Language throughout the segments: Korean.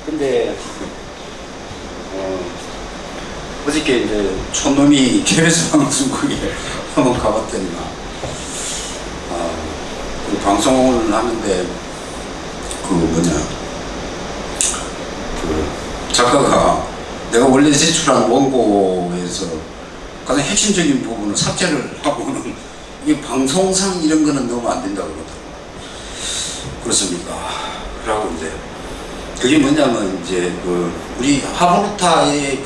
근데 어저께 이제 촌놈이 KBS 방송국에 한번 가봤더니만 그 방송을 하는데 그 작가가 내가 원래 제출한 원고에서 가장 핵심적인 부분을 삭제를 하고는 이게 방송상 이런 거는 넣으면 안 된다고 그러더라고요. 그렇습니까? 그러고 이제 그게 뭐냐면 이제 우리 하모르타의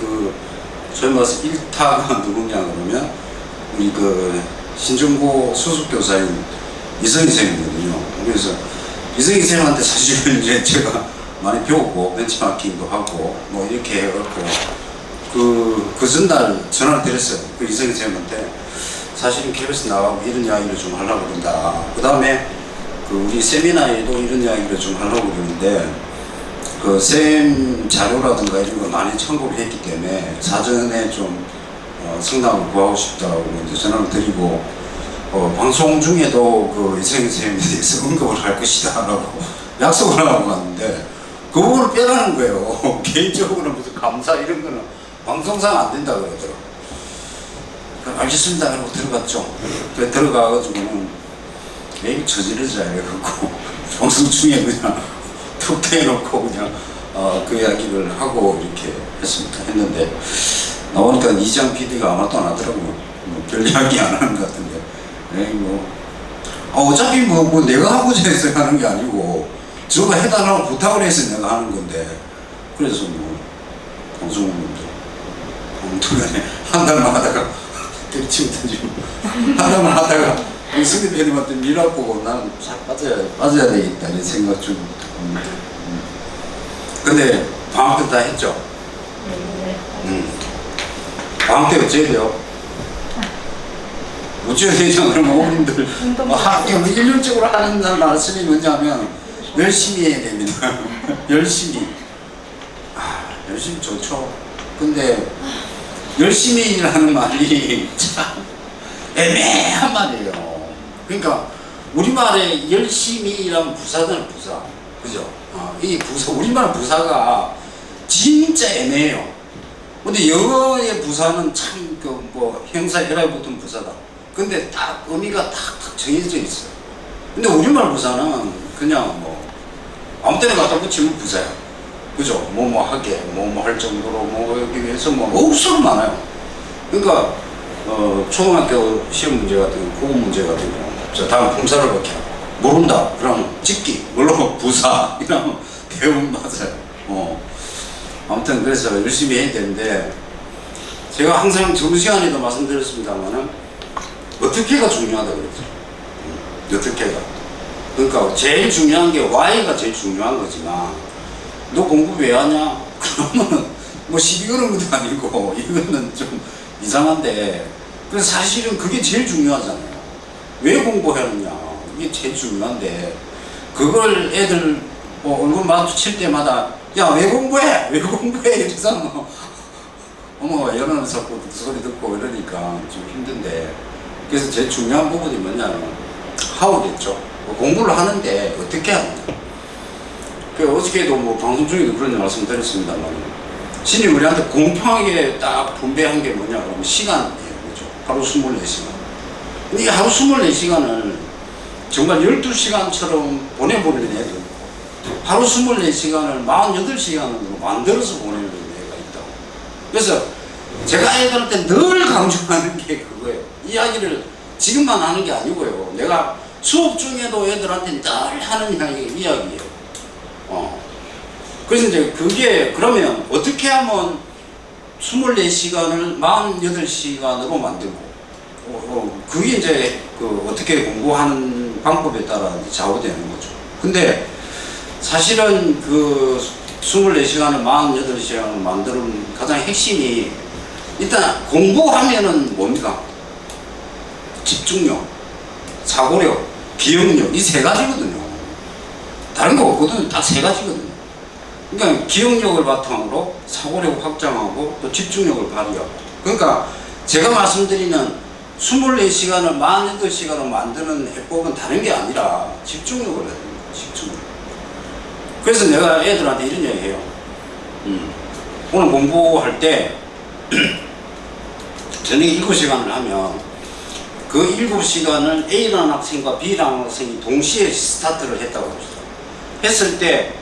소위 말해서 1타가 누구냐 그러면 우리 신정고 수습교사인 이성희 쌤이거든요. 그래서 이성희 쌤한테 사실은 이제 제가 많이 배웠고 벤치마킹도 하고 뭐 이렇게 해갖고 그 전날 전화를 드렸어요. 그 이성희 쌤한테 사실은 KBS 나가고 이런 이야기를 좀 하려고 그런다. 그 다음에 우리 세미나에도 이런 이야기를 좀 하려고 그러는데 쌤 자료라든가 이런 거 많이 참고를 했기 때문에 사전에 좀 상담을 구하고 싶다고 이제 전화를 드리고 방송 중에도 이성희 쌤에 대해서 언급을 할 것이다 라고 약속을 하고 갔는데 그 부분을 빼라는 거예요. 개인적으로는 무슨 감사 이런 거는 방송상 안 된다 그러더라고요. 알겠습니다 하고 들어갔죠. 들어가가지고는 에이 저지르자 이래갖고 방송 중에 그냥 툭 대놓고 그냥 그 이야기를 하고 이렇게 했는데 나오니까 이장 PD가 아무것도 안 하더라고요. 별 이야기 안 하는 것 같은데 에이 어차피 뭐 내가 하고자 해서 하는 게 아니고 저거 해달라고 부탁을 해서 내가 하는 건데 그래서 방송을 아무튼간에 한 달만 하다가 때리치고 던지고 한 달만 하다가 승리 PD한테 미라 보고 나는 잘 빠져야 되겠다 이런 생각 좀 합니다. 근데 방학 때 다 했죠? 방학 때 어째야 돼요? 어째야 되죠? 그러면 어머님들 1년적으로 하는 말씀이 뭐냐면 열심히 해야 됩니다. 열심히 좋죠. 근데 열심히 일하는 말이 참 애매한 말이에요. 그러니까 우리말에 열심히라는 부사잖아요. 부사, 그죠? 이 부사, 우리말 부사가 진짜 애매해요. 근데 영어의 부사는 참 형사 혈압이 붙은 부사다. 근데 딱 의미가 딱 정해져 있어요. 근데 우리말 부사는 그냥 아무 때나 갖다 붙이면 부사야. 그죠? 하게, 할 정도로 여기 해서 억수로 많아요. 그러니까 초등학교 시험 문제 같은 거, 국어 문제 같은 거, 자 다음 품사를 밖에 모른다. 그러면 찍기, 물론 부사 이러면 배우면 맞아요. 아무튼 그래서 열심히 해야 되는데 제가 항상 점심시간에도 말씀드렸습니다만은 어떻게가 중요하다 그랬죠. 어떻게가. 그러니까 제일 중요한 게 Y가 제일 중요한 거지만 너 공부 왜 하냐? 그러면은 시비 거는 것도 아니고 이거는 좀 이상한데 그래서 사실은 그게 제일 중요하잖아요. 왜 공부하느냐 이게 제일 중요한데 그걸 애들 얼굴 마주칠 때마다 야 왜 공부해? 왜 공부해? 이러잖아. 이러면서 자꾸 소리 듣고 이러니까 좀 힘든데 그래서 제일 중요한 부분이 뭐냐면 하우겠죠. 공부를 하는데 어떻게 하느냐. 어저께도 방송 중에도 그런 말씀드렸습니다만 신이 우리한테 공평하게 딱 분배한 게 뭐냐 그러면 시간이에요. 그죠? 하루 24시간. 근데 이 하루 24시간을 정말 12시간처럼 보내버리는 애들 하루 24시간을 48시간으로 만들어서 보내는 애가 있다고. 그래서 제가 애들한테 늘 강조하는 게 그거예요. 이야기를 지금만 하는 게 아니고요. 내가 수업 중에도 애들한테 늘 하는 이야기예요. 그래서 이제 그게 그러면 어떻게 하면 24시간을 48시간으로 만들고 그게 이제 어떻게 공부하는 방법에 따라 좌우되는 거죠. 근데 사실은 24시간을 48시간을 만드는 가장 핵심이 일단 공부하면은 뭡니까? 집중력, 사고력, 기억력 이 세 가지거든요. 다른 거 없거든요. 딱 세 가지거든요. 그러니까 기억력을 바탕으로 사고력을 확장하고 또 집중력을 발휘하고. 그러니까 제가 말씀드리는 24시간을 48시간으로 만드는 해법은 다른 게 아니라 집중력을 해야 됩니다. 집중력. 그래서 내가 애들한테 이런 얘기 해요. 오늘 공부할 때 저녁에 7시간을 하면 그 7시간을 A라는 학생과 B라는 학생이 동시에 스타트를 했다고 합시다. 했을 때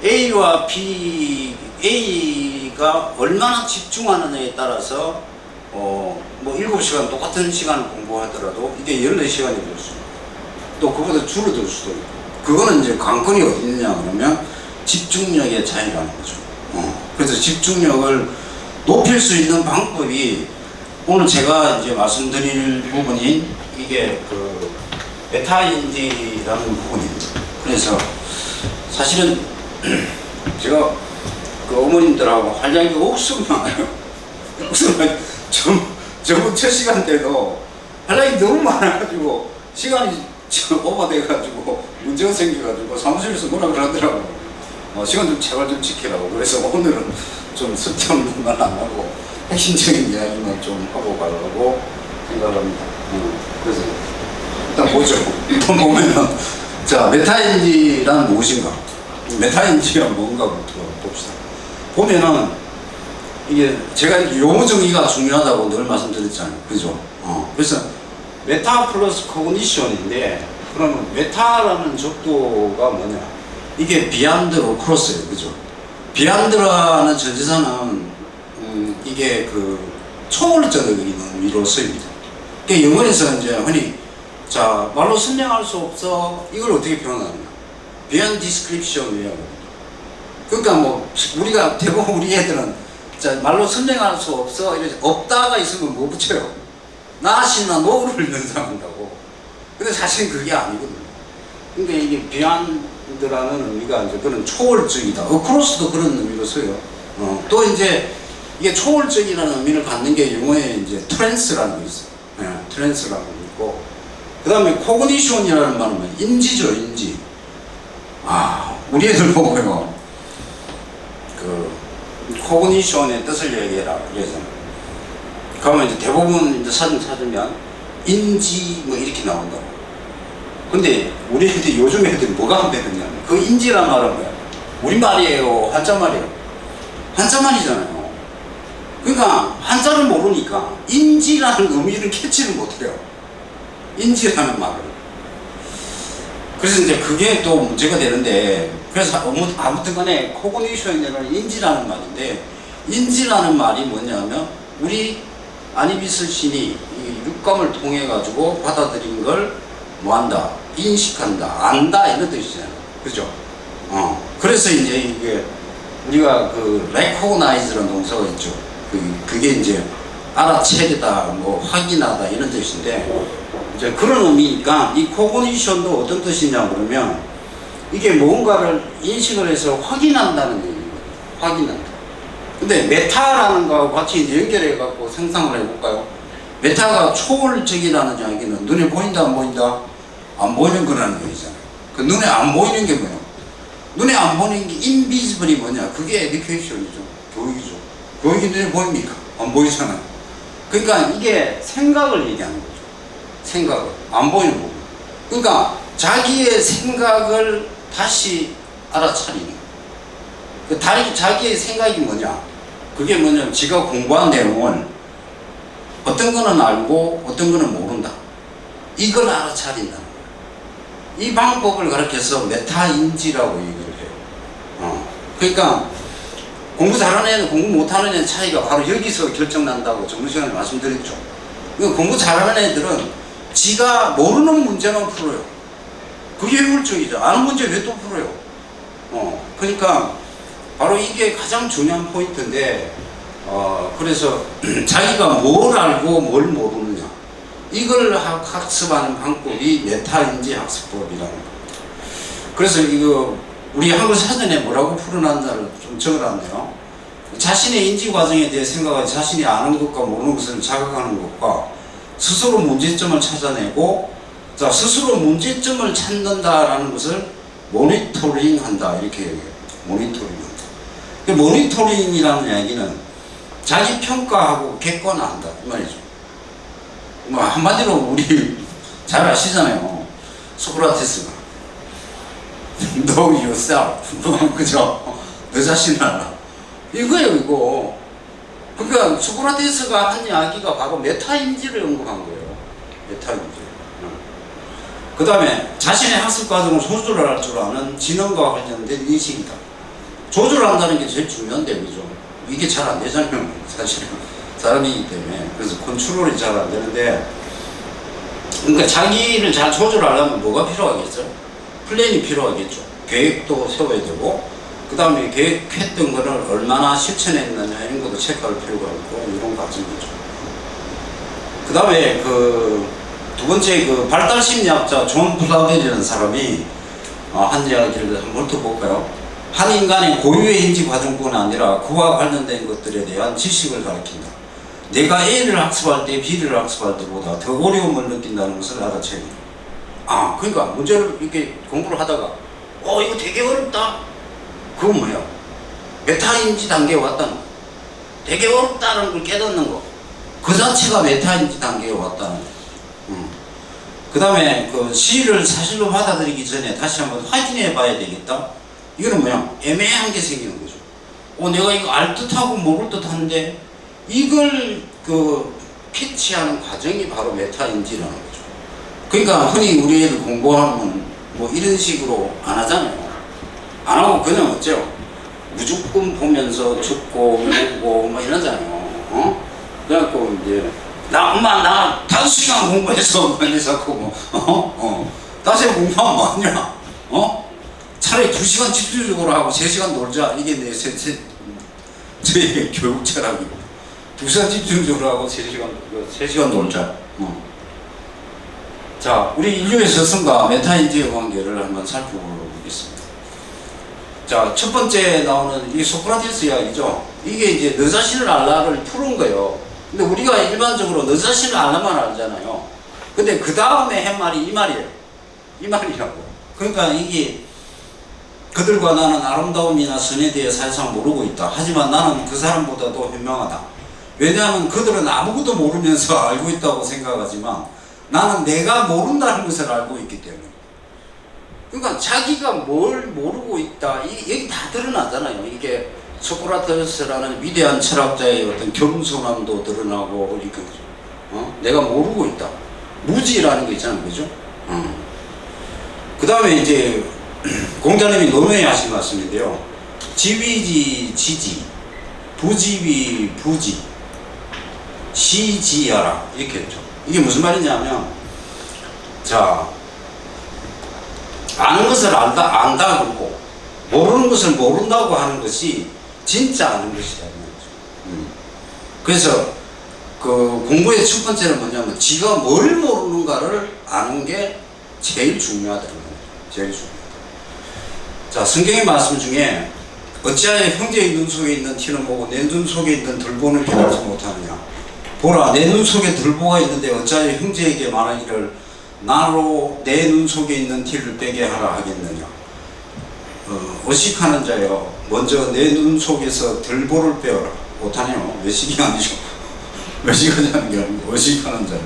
A와 B, A가 얼마나 집중하느냐에 따라서 뭐 7시간 똑같은 시간을 공부하더라도 이게 14시간이 될 수 있고 또 그보다 줄어들 수도 있고 그거는 이제 관건이 어디 있느냐 그러면 집중력의 차이라는 거죠. 그래서 집중력을 높일 수 있는 방법이 오늘 제가 이제 말씀드릴 부분인 이게 그 메타인지라는 부분입니다. 그래서 사실은 제가 그 어머님들하고 활약이 억수로 많아요. 억수로 많아요. 저번 첫 시간 때도 활약이 너무 많아가지고 시간이 오버돼가지고 문제가 생겨가지고 사무실에서 뭐라 그러더라고. 시간 좀 제발 좀 지키라고. 그래서 오늘은 좀 쓸데없는 말 안 하고 핵심적인 이야기만 좀 하고 가려고 생각합니다. 그래서 일단 보죠. 일단 보면은 자 메타인지란 무엇인가? 메타인지가 뭔가부터 봅시다. 보면은 이게 제가 용어 정의가 중요하다고 늘 말씀드렸잖아요. 그죠? 그래서 메타 플러스 코그니션인데 그러면 메타라는 적도가 뭐냐? 이게 비안드로 크로스예요. 그죠? 비안드라는 전치사는 이게 그 초월적인 의미로 쓰입니다. 그러니까 영어에서 이제 흔히 자 말로 설명할 수 없어 이걸 어떻게 표현하느냐? beyond description이라고. 그러니까 뭐 우리가 대부분 우리 애들은 자 말로 설명할 수 없어 이렇게 없다가 있으면 뭐 붙여요? not이나 no를 연상한다고. 근데 사실 그게 아니거든요. 근데 이게 beyond라는 의미가 이제 그런 초월적이다. across도 그런 의미로 써요. 또 이제 이게 초월적이라는 의미를 갖는 게 영어에 이제 trance라는 게 있어요. trance라는 게 있고, 그 다음에 cognition이라는 말은 인지죠, 인지. 우리 애들 보고요. 그 cognition의 뜻을 얘기해라. 그래서 그러면 이제 대부분 이제 사진 찾으면 인지 뭐 이렇게 나온다고. 근데 우리 애들 요즘 애들이 뭐가 안 되느냐면 그 인지란 말은 뭐야? 우리말이에요, 한자말이에요? 한자말이잖아요. 그러니까 한자를 모르니까 인지라는 의미를 캐치를 못해요. 인지라는 말을. 그래서 이제 그게 또 문제가 되는데, 그래서 아무튼 간에 코그니션이라는 인지라는 말인데, 인지라는 말이 뭐냐면 우리 아니비스 신이 이 육감을 통해 가지고 받아들인 걸 뭐한다? 인식한다, 안다 이런 뜻이잖아요. 그죠? 그래서 이제 이게 우리가 그 recognize라는 동사가 있죠. 그게 이제 알아채리다, 뭐 확인하다 이런 뜻인데, 이제 그런 의미니까 이 코그니션도 어떤 뜻이냐 그러면 이게 뭔가를 인식을 해서 확인한다는 얘기거든요. 확인한다. 근데 메타라는 거하고 같이 이제 연결해 갖고 생성을 해볼까요? 메타가 초월적이라는 이야기는 눈에 보인다 안 보인다? 안 보이는 거라는 얘기잖아요. 그 눈에 안 보이는 게 뭐예요? 눈에 안 보이는 게 인비지블이 뭐냐? 그게 에듀케이션이죠. 교육이죠. 교육이 눈에 보입니까? 안 보이잖아요. 그러니까 이게 생각을 얘기하는 거죠. 생각을. 안 보이는 부분. 그러니까 자기의 생각을 다시 알아차리는. 자기의 생각이 뭐냐? 그게 뭐냐면 지가 공부한 내용을 어떤 거는 알고 어떤 거는 모른다. 이걸 알아차린다는 거예요. 이 방법을 가르쳐서 메타인지라고 얘기를 해요. 그러니까 공부 잘하는 애는 공부 못하는 애는 차이가 바로 여기서 결정난다고 저번 시간에 말씀드렸죠. 그러니까 공부 잘하는 애들은 지가 모르는 문제만 풀어요. 그게 효율적이죠. 아는 문제 왜 또 풀어요? 그러니까 바로 이게 가장 중요한 포인트인데, 그래서 자기가 뭘 알고 뭘 모르느냐, 이걸 학습하는 방법이 메타인지 학습법이라는 겁니다. 그래서 이거 우리 한글 사전에 뭐라고 풀어놨나를 좀 적어놨네요. 자신의 인지 과정에 대해 생각하고 자신이 아는 것과 모르는 것을 자각하는 것과 스스로 문제점을 찾아내고, 자, 스스로 문제점을 찾는다라는 것을 모니터링 한다, 이렇게 얘기해요. 모니터링 한다. 모니터링이라는 얘기는 자기 평가하고 객관화한다, 이 말이죠. 뭐 한마디로 우리 잘 아시잖아요. 소크라테스가 know yourself. 그죠? 너 자신을 알아. 이거예요, 이거. 그러니까 소크라테스가 한 이야기가 바로 메타인지를 언급한 거예요. 메타인지. 그 다음에 자신의 학습 과정을 조절할 줄 아는 지능과 관련된 인식이다. 조절한다는 게 제일 중요한데, 그죠? 이게 잘 안 되잖아요, 사실은. 사람이기 때문에. 그래서 컨트롤이 잘 안 되는데, 그러니까 자기를 잘 조절하려면 뭐가 필요하겠죠? 플랜이 필요하겠죠. 계획도 세워야 되고, 그 다음에 계획했던 거를 얼마나 실천했느냐 이런 것도 체크할 필요가 있고, 이런 과정이죠. 그 다음에 두 번째 발달 심리학자 존 블라벨이라는 사람이 한 이야기를 한번 훑어볼까요? 한 인간의 고유의 인지 과정뿐 아니라 그와 관련된 것들에 대한 지식을 가리킨다. 내가 A를 학습할 때 B를 학습할 때보다 더 어려움을 느낀다는 것을 알아채는. 그러니까 문제를 이렇게 공부를 하다가 이거 되게 어렵다. 그건 뭐야? 메타인지 단계에 왔다는 거. 되게 어렵다는 걸 깨닫는 거. 그 자체가 메타인지 단계에 왔다는 거. 그 다음에 C를 사실로 받아들이기 전에 다시 한번 확인해 봐야 되겠다. 이거는 뭐야? 애매한 게 생기는 거죠. 내가 이거 알 듯하고 모를 듯한데 이걸 캐치하는 과정이 바로 메타인지라는 거죠. 그러니까 흔히 우리 애들 공부하면 뭐 이런 식으로 안 하잖아요. 안 하고 그냥 어째요? 무조건 보면서 듣고 보고 뭐 이러잖아요. 그래갖고 이제 엄마 나 5시간 공부해서 자꾸 다시 공부하면 뭐하냐? 차라리 2시간 집중적으로 하고 3시간 놀자. 이게 저희 교육 철학이고 2시간 집중적으로 하고 3시간 놀자. 자, 우리 인류의 저성과 메타인지의 관계를 한번 살펴보겠습니다. 자, 첫 번째 나오는 이 소크라테스 이야기죠. 이게 이제 너 자신을 알라를 푸는 거예요. 근데 우리가 일반적으로 너 자신을 알아만 알잖아요. 근데 그 다음에 한 말이 이 말이에요. 이 말이라고. 그러니까 이게 그들과 나는 아름다움이나 선에 대해 사실상 모르고 있다. 하지만 나는 그 사람보다도 현명하다. 왜냐하면 그들은 아무것도 모르면서 알고 있다고 생각하지만 나는 내가 모른다는 것을 알고 있기 때문에. 그러니까 자기가 뭘 모르고 있다. 여기 다 드러나잖아요. 이게 소크라테스라는 위대한 철학자의 어떤 겸손함도 드러나고, 내가 모르고 있다. 무지라는 거 있잖아요. 그죠? 그 다음에 이제 공자님이 논외하신 말씀인데요. 지위지 지지, 부지위 부지, 시지하라. 이렇게 했죠. 이게 무슨 말이냐면, 자, 아는 것을 안다 그러고, 모르는 것을 모른다고 하는 것이 진짜 아는 것이라는 거죠. 그래서 공부의 첫 번째는 뭐냐면 지가 뭘 모르는가를 아는 게 제일 중요하다는 거예요. 제일 중요하다. 자, 성경의 말씀 중에 어찌하여 형제의 눈 속에 있는 티는 보고 내 눈 속에 있는 들보는 깨닫지 못하느냐. 보라, 내 눈 속에 들보가 있는데 어찌하여 형제에게 말하기를 나로 내 눈 속에 있는 티를 빼게 하라 하겠느냐. 의식하는 자여, 먼저 내 눈 속에서 들보를 빼어라. 못하네요. 외식이 아니죠. 외식하자는 게 아니고 의식하는 자여.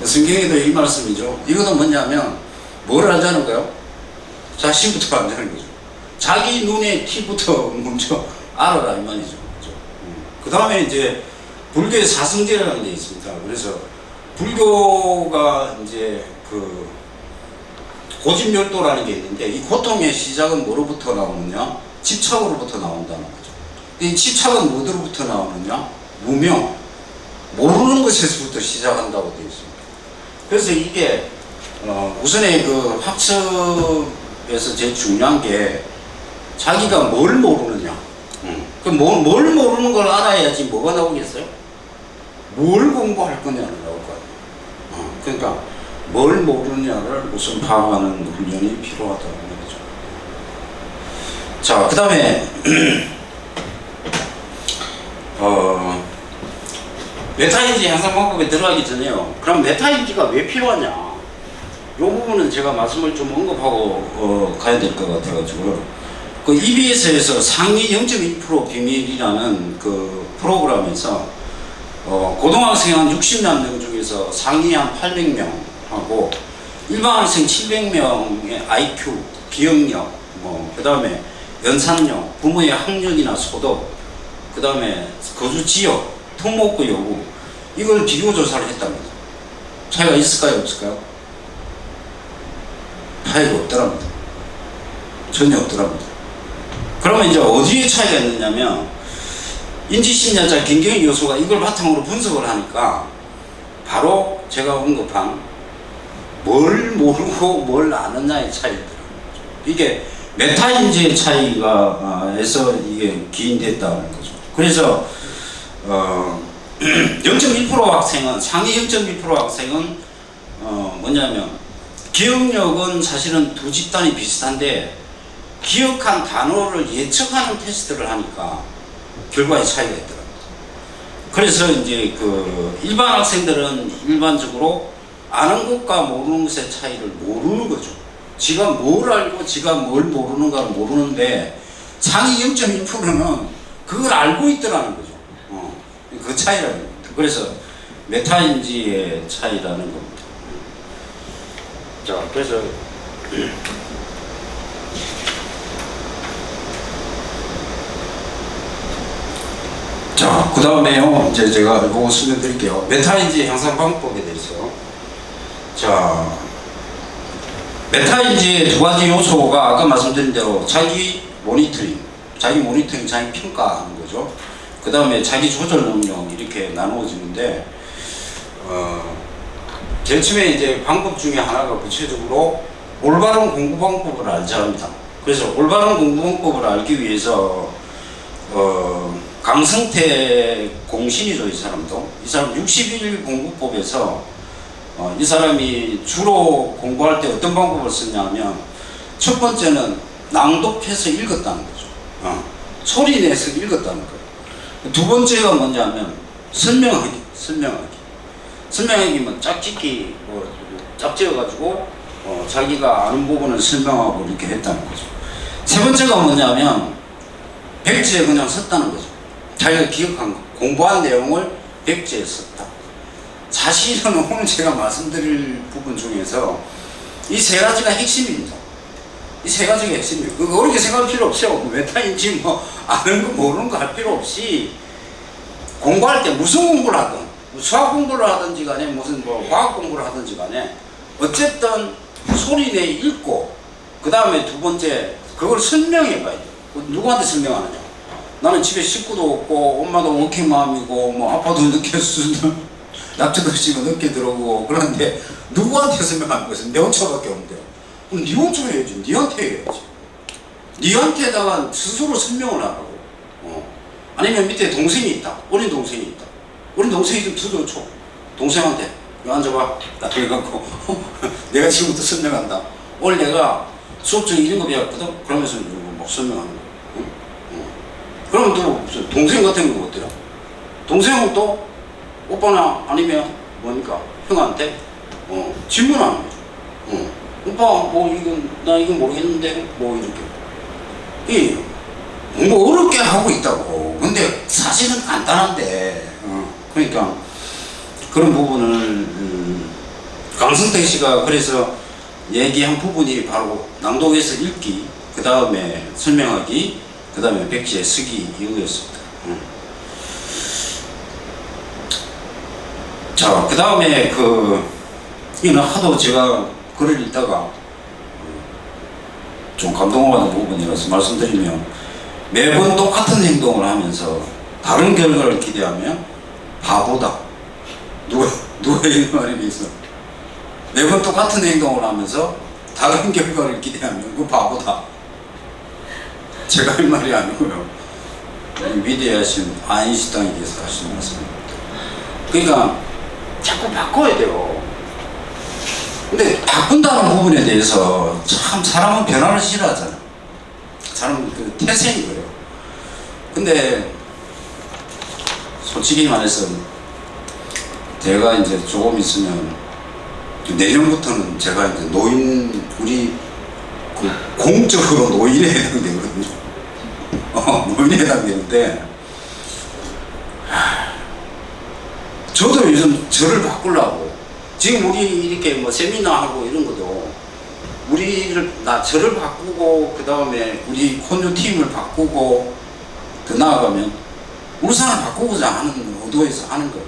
성경에도 이 말씀이죠. 이거는 뭐냐면 뭘 하자는 거예요? 자신부터 하자는 거죠. 자기 눈의 티부터 먼저 알아라 이 말이죠. 그 다음에 이제 불교의 사성제라는 게 있습니다. 그래서 불교가 이제 고집멸도라는 게 있는데 이 고통의 시작은 뭐로부터 나오느냐? 집착으로부터 나온다는 거죠. 이 집착은 뭐로부터 나오느냐? 무명, 모르는 것에서부터 시작한다고 되어 있습니다. 그래서 이게 우선의 학습에서 제일 중요한 게 자기가 뭘 모르느냐. 뭘 모르는 걸 알아야지 뭐가 나오겠어요? 뭘 공부할 거냐는 나올 거 아니에요. 그러니까 뭘 모르느냐를 우선 파악하는 훈련이 필요하다는 거죠. 자, 그 다음에 메타인지 향상 방법에 들어가기 전에요. 그럼 메타인지가 왜 필요하냐? 이 부분은 제가 말씀을 좀 언급하고 가야 될 것 같아가지고 EBS에서 상위 0.1% 비밀이라는 프로그램에서 고등학생 한 60만 명 중에서 상위 한 800명 하고 일반 학생 700명의 IQ 기억력, 그 다음에 연산력, 부모의 학력이나 소득, 그 다음에 거주 지역, 토목구 여부, 이걸 비교 조사를 했답니다. 차이가 있을까요, 없을까요? 차이가 없더랍니다. 전혀 없더랍니다. 그러면 이제 어디에 차이가 있느냐면, 인지심리학자 김경희 교수가 이걸 바탕으로 분석을 하니까 바로 제가 언급한 뭘 모르고 뭘 아느냐의 차이더라고요. 이게 메타인지의 차이가에서 이게 기인됐다는 거죠. 그래서 0.1% 학생은, 상위 0.1% 학생은 뭐냐면, 기억력은 사실은 두 집단이 비슷한데 기억한 단어를 예측하는 테스트를 하니까 결과에 차이가 있더라고요. 그래서 이제 그 일반 학생들은 일반적으로 아는 것과 모르는 것의 차이를 모르는 거죠. 지가 뭘 알고 지가 뭘 모르는가를 모르는데, 상위 0.1%는 그걸 알고 있더라는 거죠. 그 차이라는 겁니다. 그래서 메타인지의 차이라는 겁니다. 자, 그래서 자, 그 다음에요, 이제 제가 이거 설명드릴게요. 메타인지 향상 방법에 대해서. 자, 메타인지의 두 가지 요소가 아까 말씀드린 대로 자기 모니터링, 자기 평가하는 거죠. 그 다음에 자기 조절 능력, 이렇게 나누어지는데, 제일 처음에 이제 방법 중에 하나가 구체적으로 올바른 공부 방법을 알자 합니다. 그래서 올바른 공부 방법을 알기 위해서, 강승태 공신이죠, 이 사람도. 이 사람 61 공부법에서, 이 사람이 주로 공부할 때 어떤 방법을 쓰냐면, 첫 번째는 낭독해서 읽었다는 거죠. 소리 내서 읽었다는 거예요. 두 번째가 뭐냐면 설명하기. 설명하기면 짝짓기, 짝지어가지고 자기가 아는 부분을 설명하고 이렇게 했다는 거죠. 세 번째가 뭐냐면 백지에 그냥 썼다는 거죠. 자기가 기억한 거, 공부한 내용을 백지에 썼다. 사실은 오늘 제가 말씀드릴 부분 중에서 이 세 가지가 핵심입니다. 이 세 가지가 핵심이에요. 그거 어렵게 생각할 필요 없어요. 메타인지 아는 거 모르는 거 할 필요 없이, 공부할 때 무슨 공부를 하든, 수학 공부를 하든지 간에 무슨 과학 공부를 하든지 간에 어쨌든 소리내 읽고, 그 다음에 두 번째 그걸 설명해 봐야 돼요. 누구한테 설명하느냐. 나는 집에 식구도 없고 엄마도 워킹맘이고 아빠도 늦게 약주도 씨가 늦게 들어오고 그런데 누구한테 설명하는 것은 내 혼자밖에 없는데요. 그럼 네 혼자 해야지. 니한테 해야지. 니한테다가 스스로 설명을 하라고. 아니면 밑에 동생이 있다. 어린 동생이 있다. 어린 동생이 좀 더 좋죠. 동생한테 이거 앉아봐. 나 그래갖고 내가 지금부터 설명한다. 오늘 내가 수업 중에 이런 거 배웠거든. 그러면서 막 설명하는 거야. 그러면 또 동생 같은 거 어때요? 동생은 또 오빠나 아니면 뭐니까 형한테 질문하는 거죠. 오빠 나 이건 모르겠는데 이렇게 공부 어렵게 하고 있다고. 근데 사실은 간단한데 그러니까 그런 부분을 강승태 씨가 그래서 얘기한 부분이 바로 낭독해서 읽기, 그 다음에 설명하기, 그 다음에 백지에 쓰기, 이거였습니다. 자, 그 다음에 이거는 하도 제가 글을 읽다가 좀 감동받는 부분이라서 말씀드리면, 매번 똑같은 행동을 하면서 다른 결과를 기대하면 바보다. 누가 이 말이 있어? 매번 똑같은 행동을 하면서 다른 결과를 기대하면 그 바보다. 제가 할 말이 아니고요. 위대하신 아인슈타인께서 하신 말씀입니다. 그러니까 자꾸 바꿔야 돼요. 근데 바꾼다는 부분에 대해서 참 사람은 변화를 싫어하잖아요. 사람은 그 태생이 그래요. 근데 솔직히 말해서 제가 이제 조금 있으면 내년부터는 제가 이제 우리 공적으로 노인에 해당되거든요. 노인에 해당되는데, 저도 요즘 저를 바꾸려고 지금 우리 이렇게 세미나 하고 이런 것도 저를 바꾸고, 그 다음에 우리 콘유 팀을 바꾸고, 더 나아가면 울산을 바꾸고자 하는 의도에서 하는 거예요.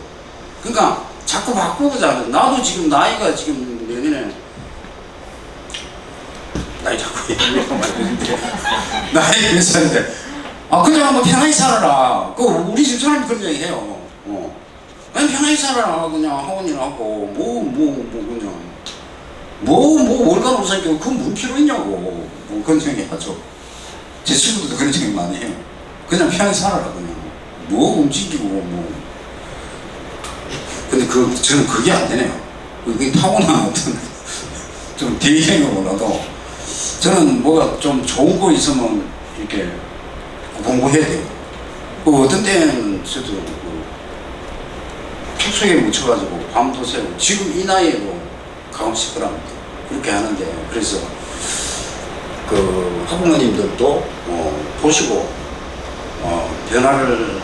그러니까 자꾸 바꾸고자 하는, 나도 지금 나이가 지금 내년에, 나이 자꾸 얘기하면 안 되는데, 나이 몇 살인데, 그냥 뭐 편하게 살아라. 우리 집 사람이 그런 얘기 해요. 그냥 편하게 살아라. 그냥 학원이나 하고, 그냥. 월간 우산이고 그건 뭔 필요 있냐고. 그런 얘기 하죠. 제 친구들도 그런 얘기 많이 해요. 그냥 편하게 살아라. 그냥. 움직이고, 근데 저는 그게 안 되네요. 그게 타고난 어떤, 좀 대의행을 몰라도, 저는 뭐가 좀 좋은 거 있으면 이렇게 공부해야 돼요. 어떤 때는 저도 촉수에 묻혀가지고 밤도 새고, 지금 이 나이에도 가끔씩 그렇게 하는데, 그래서 그 학부모님들도 보시고 변화를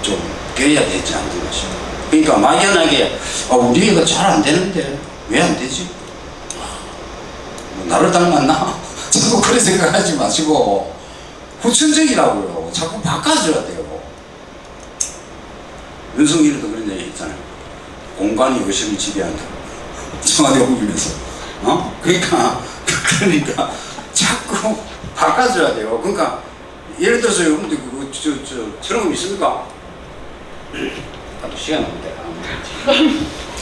좀 꾀해야 되지 않나 싶어요. 그러니까 막연하게 우리 애가 잘 안 되는데 왜 안 되지? 나를 닮았나? 자꾸 그런 생각하지 마시고 후천적이라고요. 자꾸 바꿔줘야 돼요. 윤석열이도 그런 얘기 했잖아요. 공간이 의식을 지배한다. 청와대 옮기면서. 그러니까 자꾸 바꿔줘야 돼요. 그러니까 예를 들어서 여러분들 저런 거 있습니까? 시간 없는데.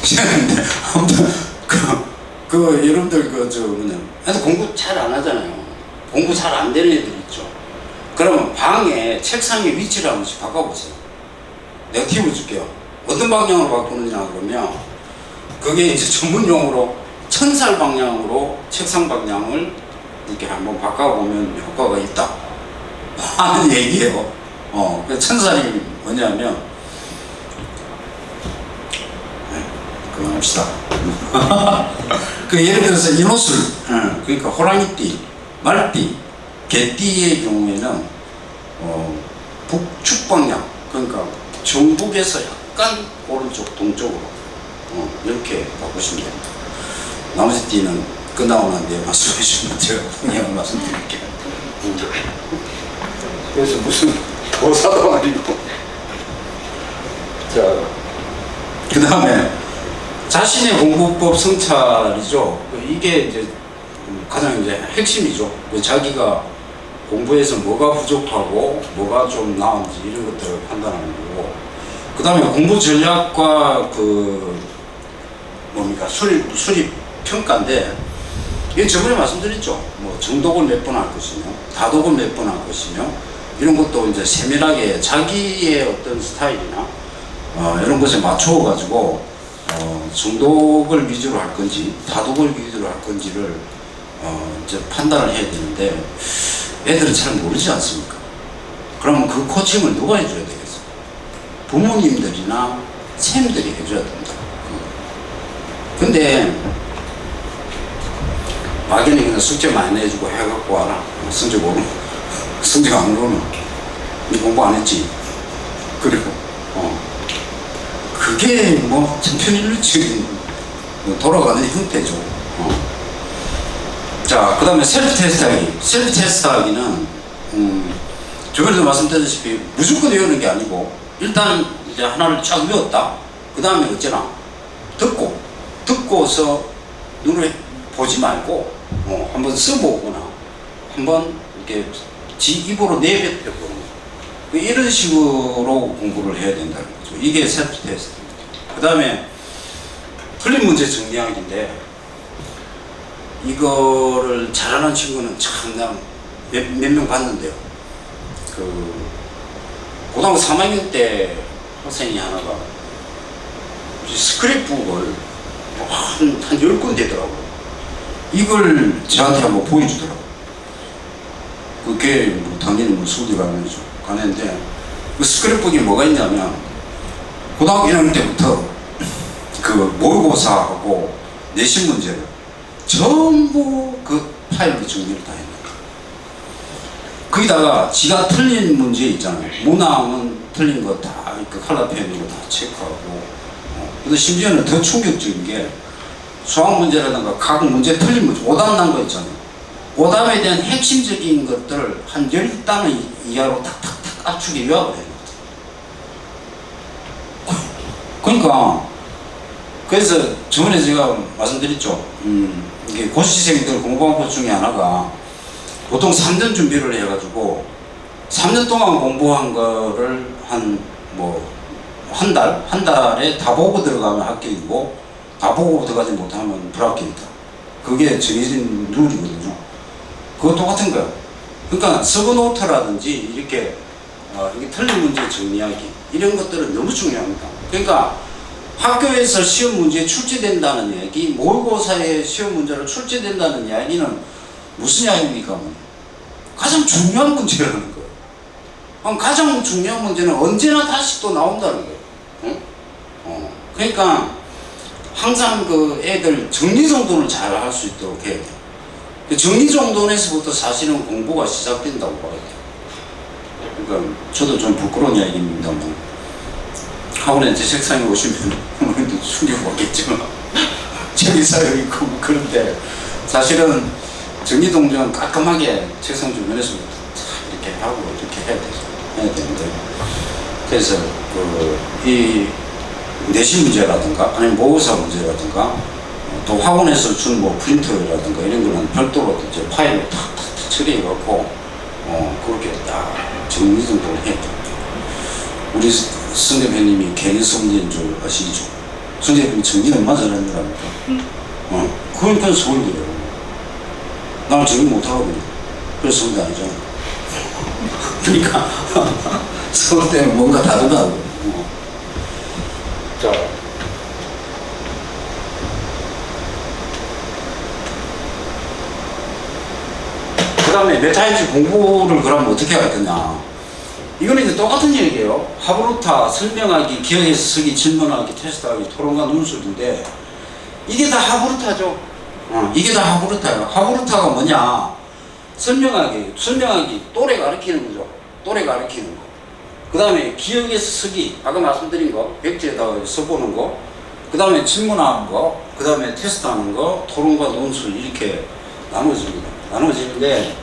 시간 없는데. 아무튼 여러분들 애들 공부 잘 안 하잖아요. 공부 잘 안 되는 애들 있죠. 그러면 방에 책상의 위치를 한 번씩 바꿔보세요. 내가 팁을 줄게요. 어떤 방향으로 바꾸느냐 그러면 그게 이제 전문용어로 천살 방향으로 책상 방향을 이렇게 한번 바꿔보면 효과가 있다 하는 얘기예요. 그 천살이 뭐냐면, 그만합시다. 예를 들어서 인호술, 그러니까 호랑이띠, 말띠, 개띠의 경우에는 북축 방향, 그러니까 정북에서 약간 오른쪽 동쪽으로 이렇게 바꾸시면 됩니다. 나머지 띠는 끝나고 난 뒤에 말씀해 주시면 제가 방향을 말씀드릴게요. 그래서 무슨 보사도 아니고. 자, 그 다음에 자신의 공부법 성찰이죠. 이게 이제 가장 이제 핵심이죠. 자기가 공부에서 뭐가 부족하고 뭐가 좀 나은지 이런 것들을 판단하는 거고, 그 다음에 공부 전략과 수립 평가인데, 이게 저번에 말씀드렸죠. 정독을 몇 번 할 것이며 다독을 몇 번 할 것이며, 이런 것도 이제 세밀하게 자기의 어떤 스타일이나 이런 것에 맞춰 가지고 정독을 위주로 할 건지 다독을 위주로 할 건지를 이제 판단을 해야 되는데, 애들은 잘 모르지 않습니까? 그러면 그 코칭을 누가 해줘야 되겠어요? 부모님들이나 쌤들이 해줘야 된다. 근데 막연히 그냥 숙제 많이 내주고 해갖고 와라. 성적 오르면, 성적 안 오르면 니 공부 안 했지? 그리고 그게 천편일률적인 돌아가는 형태죠. 자, 그 다음에 셀프 테스트하기. 셀프 테스트하기는 저번에도 말씀드렸다시피 무조건 외우는 게 아니고, 일단 이제 하나를 쫙 외웠다. 그 다음에 어쩌나 듣고서 눈을 보지 말고 한번 써보거나 한번 이렇게 지 입으로 내뱉어 보는 거. 이런 식으로 공부를 해야 된다는 거죠. 이게 셀프 테스트입니다. 그 다음에 틀린 문제 정리하기인데, 이거를 잘하는 친구는 참 몇 명 봤는데요. 고등학교 3학년 때 학생이 하나가 스크랩북을 한 10권 되더라고요. 이걸 저한테 한번 보여주더라고요. 그게 당연히 수업이 가는데, 그 스크랩북이 뭐가 있냐면, 고등학교 1학년 때부터 모의고사하고 내신 문제를 전부 그 파일로 정리를 다 했는 거예요. 거기다가 지가 틀린 문제 있잖아요. 문항은 틀린 거 다 그 컬러펜으로 다 체크하고, 근데 심지어는 더 충격적인 게 수학 문제라든가 각 문제 틀린 문제, 오답 난 거 있잖아요. 오답에 대한 핵심적인 것들을 한 10단어 이하로 탁탁탁 압축해 요약을 해요. 그러니까 그래서 저번에 제가 말씀드렸죠. 이게 고시생들 공부한 것 중에 하나가 보통 3년 준비를 해가지고 3년 동안 공부한 거를 한 달에 다 보고 들어가면 합격이고 다 보고 들어가지 못하면 불합격이다. 그게 정해진 룰이거든요. 그거 똑같은 거야. 그러니까 서브노트라든지 이렇게 틀린 문제 정리하기 이런 것들은 너무 중요합니다. 그러니까 학교에서 시험 문제에 출제된다는 이야기, 모의고사에 시험 문제로 출제된다는 이야기는 무슨 이야기입니까? 가장 중요한 문제라는 거예요. 그럼 가장 중요한 문제는 언제나 다시 또 나온다는 거예요. 응? 그러니까 항상 그 애들 정리정돈을 잘 할 수 있도록 해야 돼요. 그 정리정돈에서부터 사실은 공부가 시작된다고 봐야 돼요. 그러니까 저도 좀 부끄러운 이야기입니다만 학원에 제 책상에 오시면 아무래도 충격받겠지만 저기 쌓여 있고 그런데 사실은 정리동전 깔끔하게 책상 주변에서부터 이렇게 하고 이렇게 해야 되는데 그래서 이 내신 문제라든가 아니면 모의고사 문제라든가 또 학원에서 준 뭐 프린터라든가 이런 거는 별도로 이제 파일로 탁탁 처리해 갖고 그렇게 딱 정리정돈을 해야 돼요. 우리 성 대표님이 괜히 성리인 줄 아시죠? 성 대표님 정리 얼마나 잘하는 줄 압니까? 그러니까 서울대요. 나는 정리 못하고 그래. 그래서 서울대 아니잖아. 그러니까 서울대는 뭔가 다르다고. 자. 그 다음에 메타인지 공부를 그러면 어떻게 할 거냐. 이거는 이제 똑같은 얘기예요. 하브루타, 설명하기, 기억해서 쓰기, 질문하기, 테스트하기, 토론과 논술인데 이게 다 하브루타죠. 이게 다 하브루타예요. 하브루타가 뭐냐? 설명하기, 또래 가르치는 거죠. 또래 가르치는 거. 그 다음에 기억해서 쓰기, 아까 말씀드린 거, 백지에다가 써보는 거. 그 다음에 질문하는 거, 그 다음에 테스트하는 거, 토론과 논술 이렇게 나눠집니다. 나눠지는데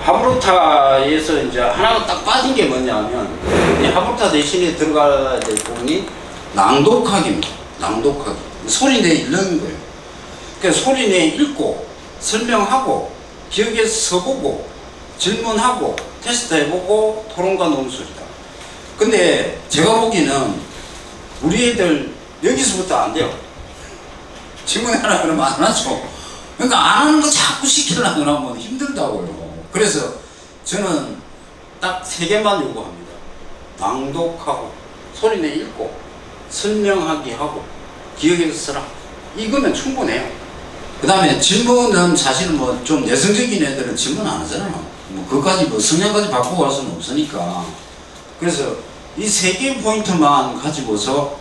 하브루타에서 이제 하나가 딱 빠진 게 뭐냐면 이 하브루타 대신에 들어가야 될 부분이 낭독하기입니다. 낭독하기. 소리 내 읽는 거예요. 그러니까 소리 내 읽고 설명하고 기억해서 써보고 질문하고 테스트해보고 토론과 논술이다. 근데 제가 보기에는 우리 애들 여기서부터 안 돼요. 질문해라 그러면 안 하죠. 그러니까 안 하는 거 자꾸 시키려고 하면 힘들다고요. 그래서 저는 딱 3개만 요구합니다. 낭독하고 소리내 읽고 설명하기 하고 기억해서 쓰라. 이거면 충분해요. 그 다음에 질문은 사실 뭐 좀 내성적인 애들은 질문 안 하잖아요. 뭐 그것까지 뭐 성향까지 바꾸고 갈 수는 없으니까. 그래서 이 3개 포인트만 가지고서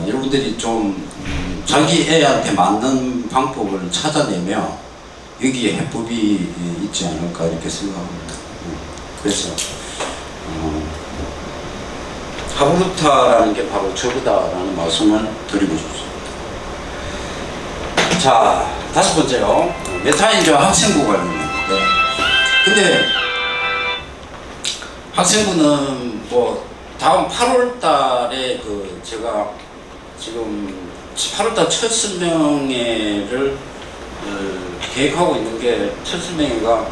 여러분들이 좀 자기 애한테 맞는 방법을 찾아내면 여기에 해법이 있지 않을까 이렇게 생각합니다. 그래서 하브루타라는 게 바로 저거다라는 말씀을 드리고 싶습니다. 자, 5번째요. 메타인지와 학생부 관련입니다. 근데 학생부는 뭐 다음 8월 달에 제가 지금 8월달 첫 설명회를 계획하고 있는 게 첫 설명회가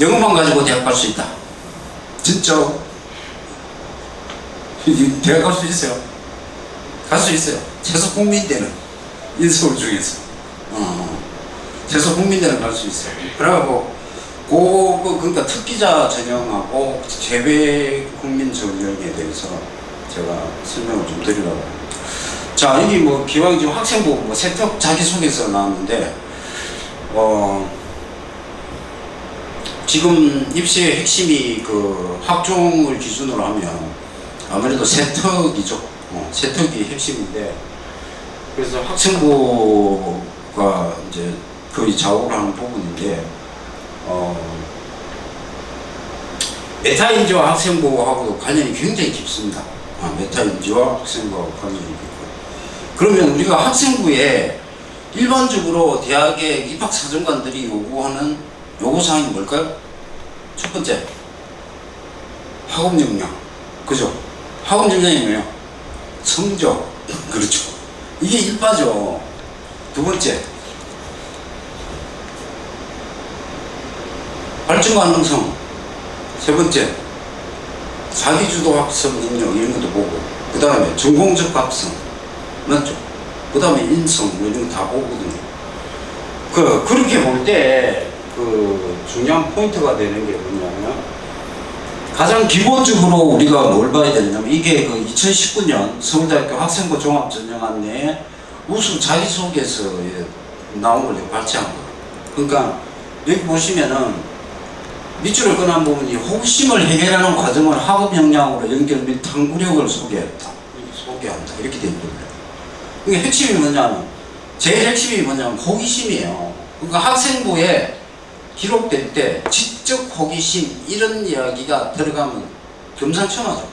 영어만 가지고 대학 갈 수 있다. 진짜로? 대학 갈 수 있어요. 갈 수 있어요. 최소 국민대는 인서울 중에서 최소 국민대는 갈 수 있어요. 그래갖고 그러니까 특기자 전형하고 제외 국민 전형에 대해서 제가 설명을 좀 드리려고 합니다. 자, 여기 뭐 기왕 지금 학생부 뭐 세턱 자기소개서 나왔는데 지금 입시의 핵심이 학종을 기준으로 하면 아무래도 세턱이죠. 세턱이 핵심인데 그래서 학생부가 이제 거의 좌우를 하는 부분인데 메타인지와 학생부하고 관련이 굉장히 깊습니다. 메타인지와 학생부하고 관련이 깊고 그러면 우리가 학생부에 일반적으로 대학의 입학사정관들이 요구하는 요구사항이 뭘까요? 첫 번째, 학업 역량. 그죠? 학업 역량이 뭐예요? 성적. 그렇죠. 이게 일파죠. 두 번째, 발전 가능성. 세 번째, 자기주도 학습 능력 이런 것도 보고, 그 다음에 전공 적합성. 맞죠? 그 다음에 인성 뭐 이런 거 다 보거든요. 그렇게 볼 때 중요한 포인트가 되는 게 뭐냐면, 가장 기본적으로 우리가 뭘 봐야 되냐면, 이게 2019년 서울대학교 학생부 종합전형안 내에 우수 자기소개서에 나온 걸 발췌한 거예요. 그러니까 여기 보시면은 밑줄을 끄는 부분이 호기심을 해결하는 과정을 학업 역량으로 연결 및 탐구력을 소개한다 이렇게 되어 있거든요. 이게 핵심이 뭐냐면, 제일 핵심이 뭐냐면 호기심이에요. 그러니까 학생부에 기록될 때 지적 호기심 이런 이야기가 들어가면 금상첨화죠.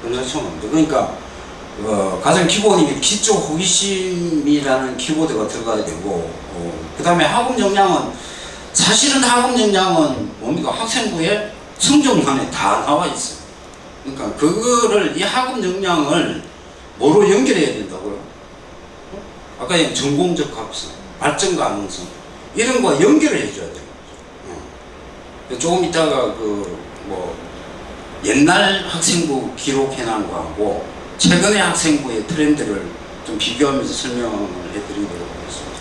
금상첨화입니다. 그러니까 가장 기본이 지적 호기심이라는 키워드가 들어가야 되고, 그 다음에 학업 역량은, 사실은 학업 역량은 뭡니까? 학생부에 성적만에 다 나와 있어요. 그러니까 그거를, 이 학업 역량을 뭐로 연결해야 된다고요? 아까 얘기한 전공적 합성, 발전 가능성 이런 거 연결을 해줘야 돼요. 조금 이따가 옛날 학생부 기록해놓은 거하고 최근의 학생부의 트렌드를 좀 비교하면서 설명을 해드리도록 하겠습니다.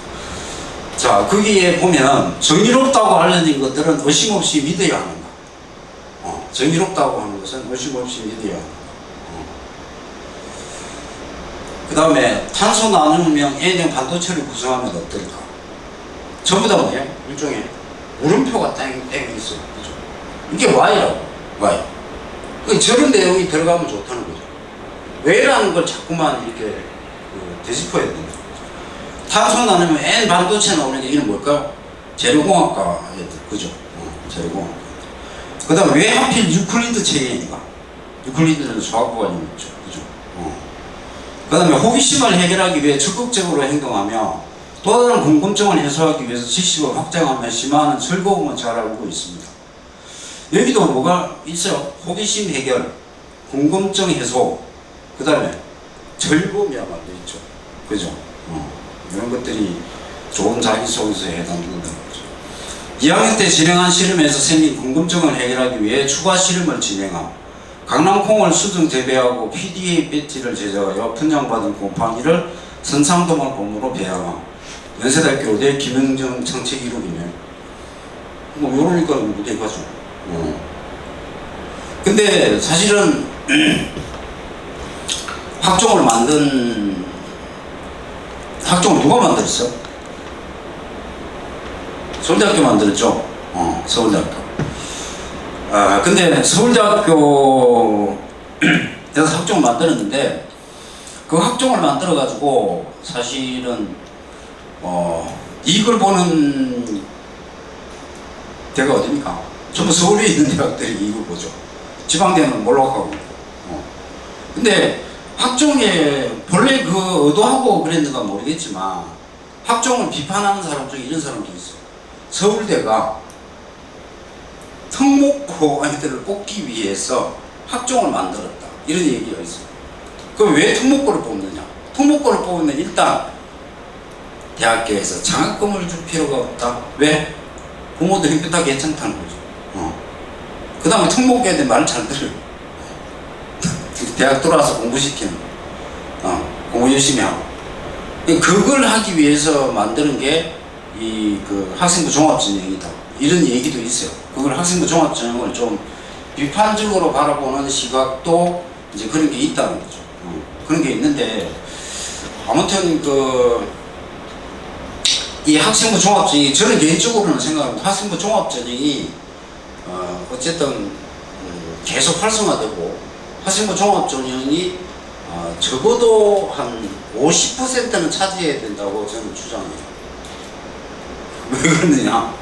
자, 거기에 보면 정의롭다고 알려진 것들은 의심없이 믿어야 한다. 정의롭다고 하는 것은 의심없이 믿어야 한다. 그 다음에 탄소 나눔형 N형 반도체를 구성하면 어떨까? 전부 다 뭐예요? 일종의 물음표가 땡 있어요. 그죠? 이게 Y라고. Y. 저런 내용이 들어가면 좋다는 거죠. 왜라는 걸 자꾸만 이렇게 되짚어야 된다. 탄소 나누면 N 반도체 나오는 게 이름 뭘까요? 재료공학과 애들. 그죠? 재료공학과. 그 다음에 왜 하필 유클리드 체계인가? 유클리드는 수학부가 있죠. 그죠? 그 다음에 호기심을 해결하기 위해 적극적으로 행동하며 또 다른 궁금증을 해소하기 위해서 지식을 확장하며 심화하는 즐거움을 잘 알고 있습니다. 여기도 뭐가 있어요? 호기심 해결, 궁금증 해소, 그 다음에 즐거움이야말로 있죠. 그죠? 이런 것들이 좋은 자기소개서에 해당된다는 거죠. 2학년 때 진행한 실험에서 생긴 궁금증을 해결하기 위해 추가 실험을 진행함. 강낭콩을 수중 재배하고 PDA 배지를 제작하여 분양받은 곰팡이를 선상도마 봄으로 배양함. 연세대학교 의대 김영정 정책 기록이네. 뭐 요러니까 무대 가죠. 근데 사실은 학종을 누가 만들었어? 서울대학교 만들었죠. 서울대학교. 근데 서울대학교에서 학종을 만들었는데, 그 학종을 만들어 가지고 사실은 이걸 보는 대가 어딥니까? 전부 서울에 있는 대학들이 이걸 보죠. 지방대는 몰락하고. 근데 학종에 본래 그 의도하고 그랬는가 모르겠지만 학종을 비판하는 사람 중에 이런 사람도 있어요. 서울대가 특목고 아이들을 뽑기 위해서 학종을 만들었다, 이런 얘기가 있어요. 그럼 왜 특목고를 뽑느냐? 특목고를 뽑으면 일단 대학교에서 장학금을 줄 필요가 없다. 왜? 부모들이 다 괜찮다는 거죠. 그 다음에 특목고 애들 말 잘 들어요. 대학 들어와서 공부시키는 거. 공부 열심히 하고. 그걸 하기 위해서 만드는 게 그 학생부 종합전형이다, 이런 얘기도 있어요. 그걸 학생부 종합전형을 좀 비판적으로 바라보는 시각도 이제 그런 게 있다는 거죠. 그런 게 있는데, 아무튼 이 학생부 종합전형이, 저는 개인적으로는 생각합니다. 학생부 종합전형이 어쨌든 계속 활성화되고, 학생부 종합전형이 적어도 한 50%는 차지해야 된다고 저는 주장해요. 왜 그러느냐?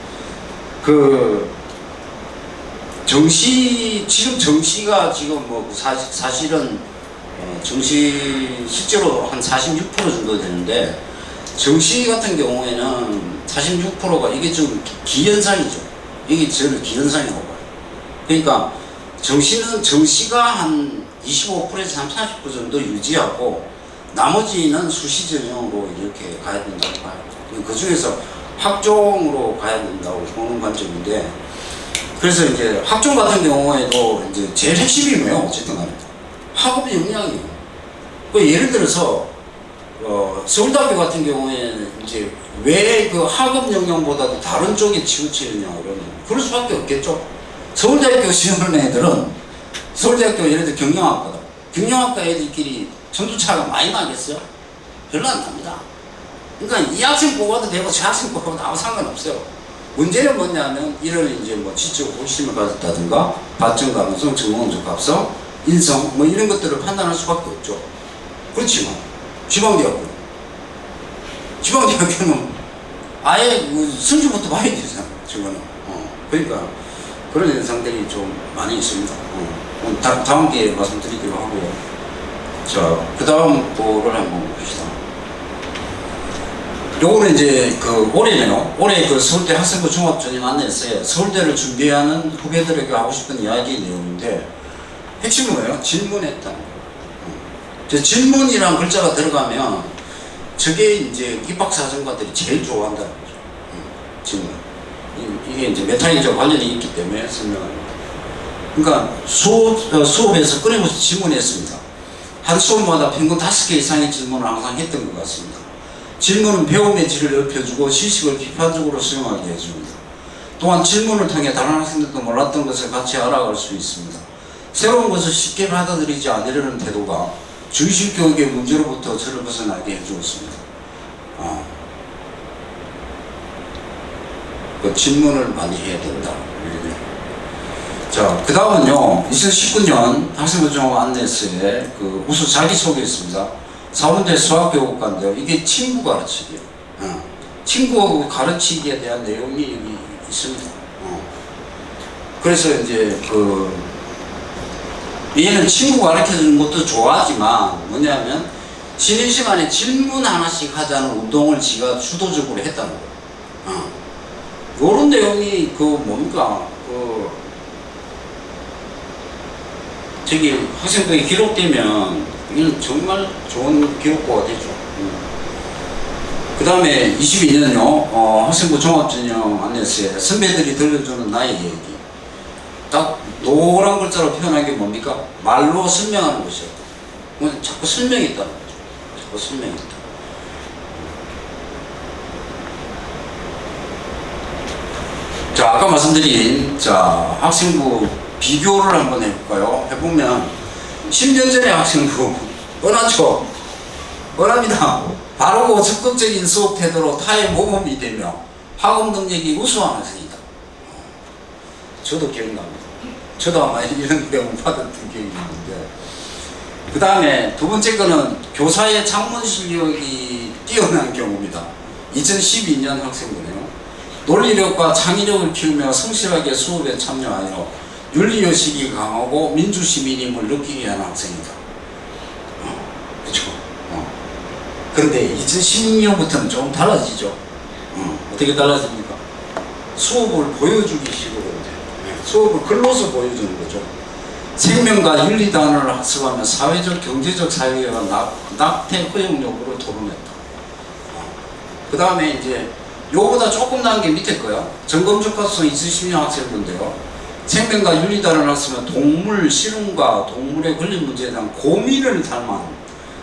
지금 정시가 지금 사실은 정시 실제로 한 46% 정도 되는데, 정시 같은 경우에는 46%가 이게 좀 기현상이죠. 이게 저는 기현상이라고 봐요. 그러니까 정시가 한 25%에서 30% 정도 유지하고 나머지는 수시 전형으로 이렇게 가야 된다고 봐요. 그 중에서 학종으로 가야 된다고 보는 관점인데, 그래서 이제 학종 같은 경우에도 이제 제일 핵심이 뭐예요? 어쨌든 간에 학업 역량이에요. 그 예를 들어서 서울대학교 같은 경우에는 이제 왜 그 학업 역량보다도 다른 쪽에 치우치느냐 그러면 그럴 수밖에 없겠죠. 서울대학교 시험을 낸 애들은 서울대학교 예를 들어 경영학과다. 경영학과 애들끼리 전투차가 많이 나겠어요? 별로 안 납니다. 그러니까 이 학생 뽑아도 되고 저 학생 뽑아도 아무 상관없어요. 문제는 뭐냐면 이런 이제 뭐 지적 호기심을 가졌다든가 발전 가능성, 전공적 합성, 인성 뭐 이런 것들을 판단할 수밖에 없죠. 그렇지만 지방대학교는 아예 성적부터 봐야 되잖아. 저거는. 그러니까 그런 현상들이 좀 많이 있습니다. 다음 기회에 말씀드리기로 하고요. 자, 그 다음 거를 한번 봅시다. 요거는 이제 올해네요. 올해 서울대 학생부 종합전형 안내서에 서울대를 준비하는 후배들에게 하고 싶은 이야기 내용인데, 핵심은 뭐예요? 질문했다는 거예요. 질문이란 글자가 들어가면 저게 이제 입학사정관들이 제일 좋아한다는 거죠. 질문. 이게 이제 메타인적 관련이 있기 때문에 설명합니다. 그러니까 수업에서 끊임없이 질문했습니다. 한 수업마다 평균 5개 이상의 질문을 항상 했던 것 같습니다. 질문은 배움의 질을 높여주고 지식을 비판적으로 수용하게 해줍니다. 또한 질문을 통해 다른 학생들도 몰랐던 것을 같이 알아갈 수 있습니다. 새로운 것을 쉽게 받아들이지 않으려는 태도가 주의식 교육의 문제로부터 저를 벗어나게 해주었습니다. 그 질문을 많이 해야 된다. 자, 그 다음은요, 2019년 학생부 종합 안내서에 우수 자기소개했습니다. 사문대 수학교육과인데요. 이게 친구 가르치기예요. 친구 가르치기에 대한 내용이 여기 있습니다. 그래서 이제 얘는 친구 가르쳐주는 것도 좋아하지만 뭐냐면 쉬는 시간에 질문 하나씩 하자는 운동을 지가 주도적으로 했다는 거예요. 요런 내용이 뭡니까? 저기 학생부에 기록되면 이건 정말 좋은 기록부가 되죠. 그 다음에 22년요 학생부 종합전형 안내서에 선배들이 들려주는 나의 얘기. 딱 노란 글자로 표현한 게 뭡니까? 말로 설명하는 것이었다. 자꾸 설명이 있다는 거죠. 자꾸 설명이 있다. 자, 아까 말씀드린 학생부 비교를 한번 해볼까요? 해보면 10년 전의 학생부 뻔하죠? 뻔합니다. 바르고 적극적인 수업 태도로 타의 모범이 되며 학업 능력이 우수한 학생이다. 저도 기억납니다. 저도 아마 이런 배움 받았던 기억이 있는데, 그 다음에 두 번째 거는 교사의 창문 실력이 뛰어난 경우입니다. 2012년 학생부네요. 논리력과 창의력을 키우며 성실하게 수업에 참여하여 윤리의식이 강하고 민주시민임을 느끼게 하는 학생이다. 그렇죠? 그런데 2016년부터는 좀 달라지죠. 어떻게 달라집니까? 수업을 보여주기 식으로 수업을 글로서 보여주는 거죠. 생명과 윤리 단어를 학습하며 사회적, 경제적 사유와 낙태 허용력으로 토론했다. 그 다음에 이제 요거보다 조금 나은 게 밑에 거야. 점검적 가수성 2010년 학생부인데요. 생명과 윤리 단어를 학습하며 동물 실험과 동물의 권리 문제에 대한 고민을 담은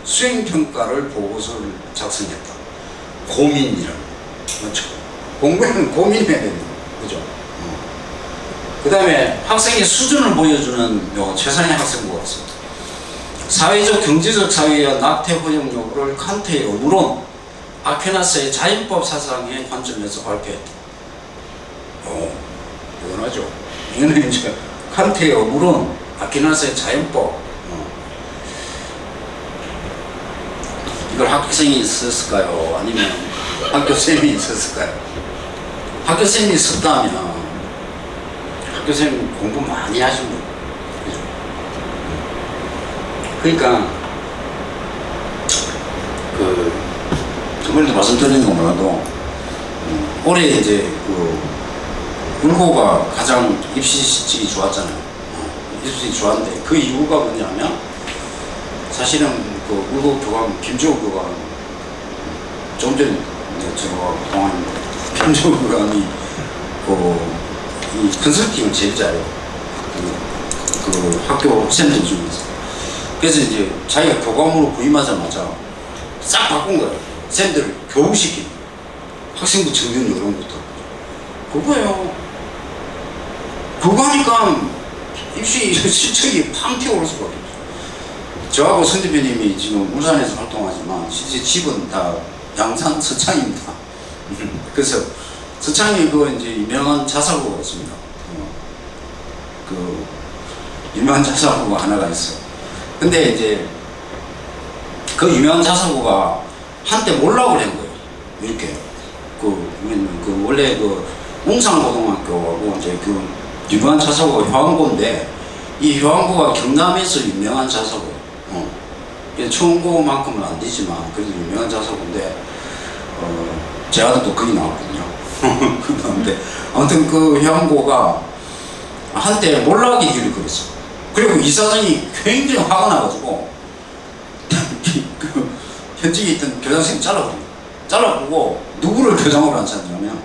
수행평가를 보고서를 작성했다. 고민이라는 그렇죠. 공부는 고민해야 됩니다. 그죠? 그 다음에 학생의 수준을 보여주는 최상의 학생부 같습니다. 사회적, 경제적 사회와 낙태 허용 여부를 칸트의 의무론, 아퀴나스의 자연법 사상의 관점에서 발표했다. 대단하죠. 이거는 이제 칸트의 의무론, 아퀴나스의 자연법. 이걸 학생이 썼을까요? 아니면 학교쌤이 썼을까요? 학교쌤이 썼다면 학교쌤 공부 많이 하신 분. 그죠? 그러니까 이번에도 말씀드린 거 몰라도 올해 이제 그 울고가 가장 입시 실적이 좋았잖아요. 입시 좋았는데 그 이유가 뭐냐면 사실은 그 울고 교감 김주호 교감 좀 전에 제가 동안 김주호 교감이 이 컨설팅을 제일 잘해요. 그 학교 학생들 중에서. 그래서 이제 자기가 교감으로 부임하자마자 싹 바꾼 거예요. 쌤들을 교육시키는 학생부 정규 요령부터 그거예요. 그거 하니까 입시 실적이 팡 튀어오를 수밖에 없어요. 저하고 선 대표님이 지금 울산에서 활동하지만 실제 집은 다 양산 서창입니다. 그래서 서창이 그 이제 유명한 자사고가 있습니다. 그 유명한 자사고가 하나가 있어요. 근데 이제 그 유명한 자사고가 한때 몰락을 한 거예요. 이렇게 그 원래 그 웅산고등학교하고 이제 그 유명한 자사고가 효안고인데 이 효안고가 경남에서 유명한 자사고예요. 청고만큼은 안 되지만 그래도 유명한 자사고인데 제 아들도 거기 나왔거든요. 그런데 아무튼 그 효안고가 한때 몰락의 길을 걸었어. 그리고 이사장이 굉장히 화가 나가지고 그 현직에 있던 교장선생님 잘라보고 누구를 교장으로 앉혔냐면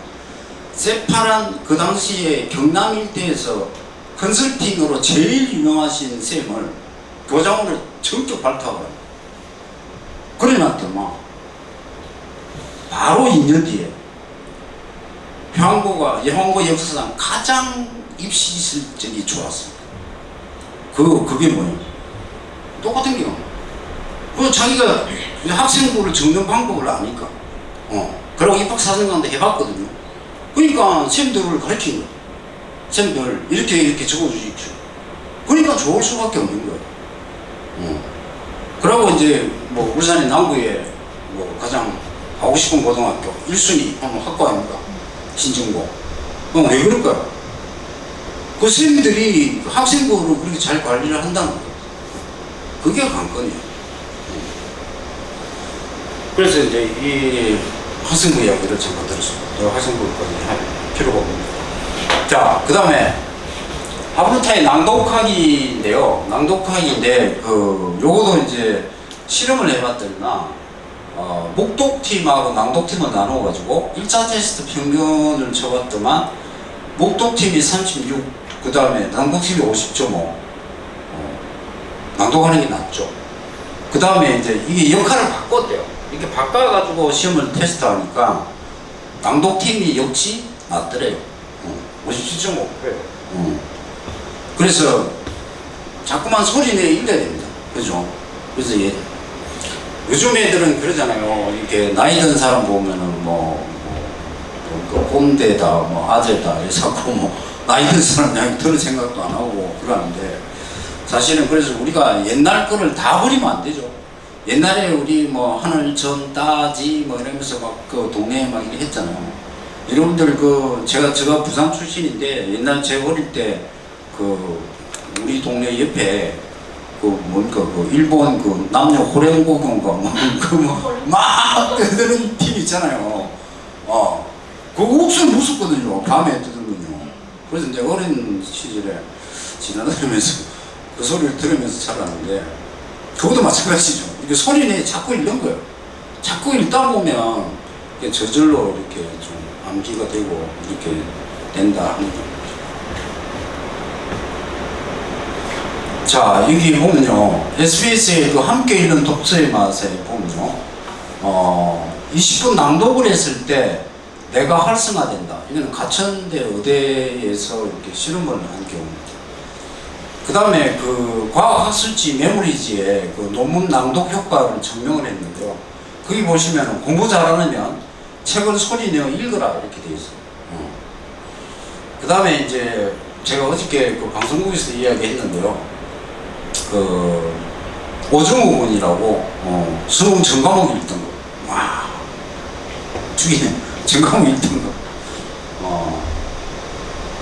새파란 그 당시에 경남 일대에서 컨설팅으로 제일 유명하신 쌤을 교장으로 전격 발탁을 그래놨더만 바로 2년 뒤에 효안고 역사상 가장 입시 실적이 좋았습니다. 그게 뭐예요? 똑같은 게요. 그 자기가 학생부를 적는 방법을 아니까. 그러고 입학사정관도 해봤거든요. 그러니까 쌤들을 가르친 거예요. 쌤들 이렇게 적어주십시오. 그러니까 좋을 수밖에 없는 거예요. 그러고 이제 뭐 울산의 남구에 뭐 가장 하고 싶은 고등학교 1순위 한번 학과입니다. 신정고. 왜 그럴까요? 그 쌤들이 학생부를 그렇게 잘 관리를 한다는 거예요. 그게 관건이에요. 그래서 이제 이 학생부 이야기를 잠깐 들었습니다. 학생부까지 할 필요가 없습니다. 자, 그 다음에 하브루타의 낭독하기인데요. 낭독하기인데 요거도 이제 실험을 해봤더니나 목독팀하고 낭독팀을 나눠가지고 1차 테스트 평균을 쳐봤더만 목독팀이 36, 그 다음에 낭독팀이 50.5 낭독하는 게 낫죠. 그 다음에 이제 이게 역할을 바꿨대요. 이렇게 바꿔가지고 시험을 테스트하니까 낭독팀이 역시 낫더래요. 57.5%예요. 그래서 자꾸만 소리내 읽어야 됩니다. 그죠? 그래서 요즘 애들은 그러잖아요. 이렇게 나이 든 사람 보면은 꼰대다, 아재다, 자꾸 나이 든 사람 이야기 들을 생각도 안 하고 그러는데 사실은 그래서 우리가 옛날 거를 다 버리면 안 되죠. 옛날에 우리 하늘 전 따지 이러면서 그 동네에 이렇게 했잖아요. 여러분들 제가 부산 출신인데 옛날 제가 어릴 때 우리 동네 옆에 일본 남녀 호랭고교인가 막 그런 팀 있잖아요. 그거 옥수수 무섭거든요. 밤에 뜨거든요. 그래서 이제 어린 시절에 지나다니면서 그 소리를 들으면서 자랐는데 그것도 마찬가지죠. 이게 소리내 자꾸 읽는 거예요. 자꾸 읽다 보면 저절로 이렇게 좀 암기가 되고 이렇게 된다 하는 거죠. 자, 여기 보면요. SBS의 함께 읽는 독서의 맛에 보면요. 20분 낭독을 했을 때 내가 활성화된다. 이거는 가천대 의대에서 이렇게 실험을 한 경우입니다. 그 다음에 과학학술지 메모리지에 논문 낭독 효과를 증명을 했는데요. 거기 보시면 공부 잘하면 책을 소리내어 읽어라 이렇게 되어 있어요. 그 다음에 이제 제가 어저께 방송국에서 이야기했는데요. 오정우 군이라고 수능 전과목 1등급. 와, 죽이네. 전과목 1등급.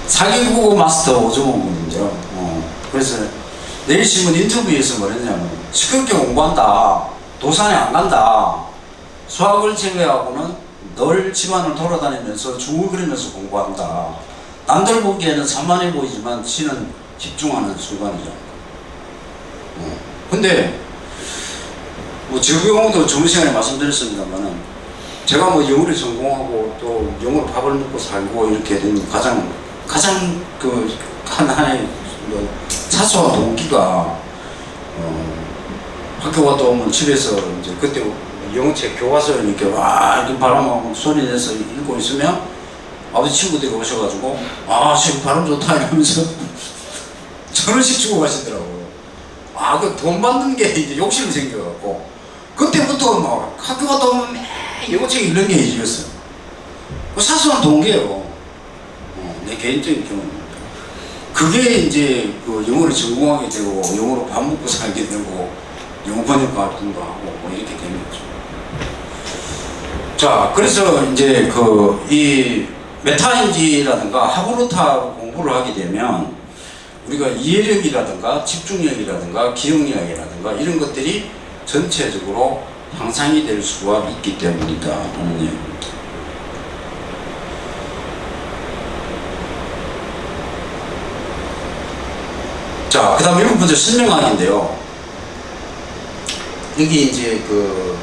사기국어 마스터 오정우 군인데요. 그래서 내일신문 인터뷰에서 뭐랬냐면 시끄럽게 공부한다. 도산에 안 간다. 수학을 제외하고는 늘 집안을 돌아다니면서 중얼거리면서 공부한다. 남들 보기에는 산만해 보이지만 지는 집중하는 순간이죠. 근데 뭐 적용도 저번 시간에 말씀드렸습니다만은 제가 뭐 영어를 전공하고 또 영어로 밥을 먹고 살고 이렇게 된 가장 그 하나의 뭐 사소한 동기가 학교 갔다 오면 집에서 이제 그때 영어책 교과서를 이렇게 와 이렇게 바람하고 소리 내서 읽고 있으면 아버지 친구들이 오셔가지고 지금 발음 좋다 이러면서 1,000원씩 주고 가시더라고요. 그 돈 받는 게 이제 욕심이 생겨갖고 그때부터 막 학교 갔다 오면 매일 영어책 읽는 게 이지였어요. 사소한 동기예요. 내 개인적인 경험입니다. 그게 이제 그 영어를 전공하게 되고 영어로 밥 먹고 살게 되고 영어 번역 활동도 하고 뭐 이렇게 된 거죠. 자, 그래서 이제 이 메타인지라든가 하브루타 공부를 하게 되면 우리가 이해력이라든가 집중력이라든가 기억력이라든가 이런 것들이 전체적으로 향상이 될 수가 있기 때문이다 하는 얘기입니다. 자, 그 다음에 1번째 설명하기인데요. 여기 이제 그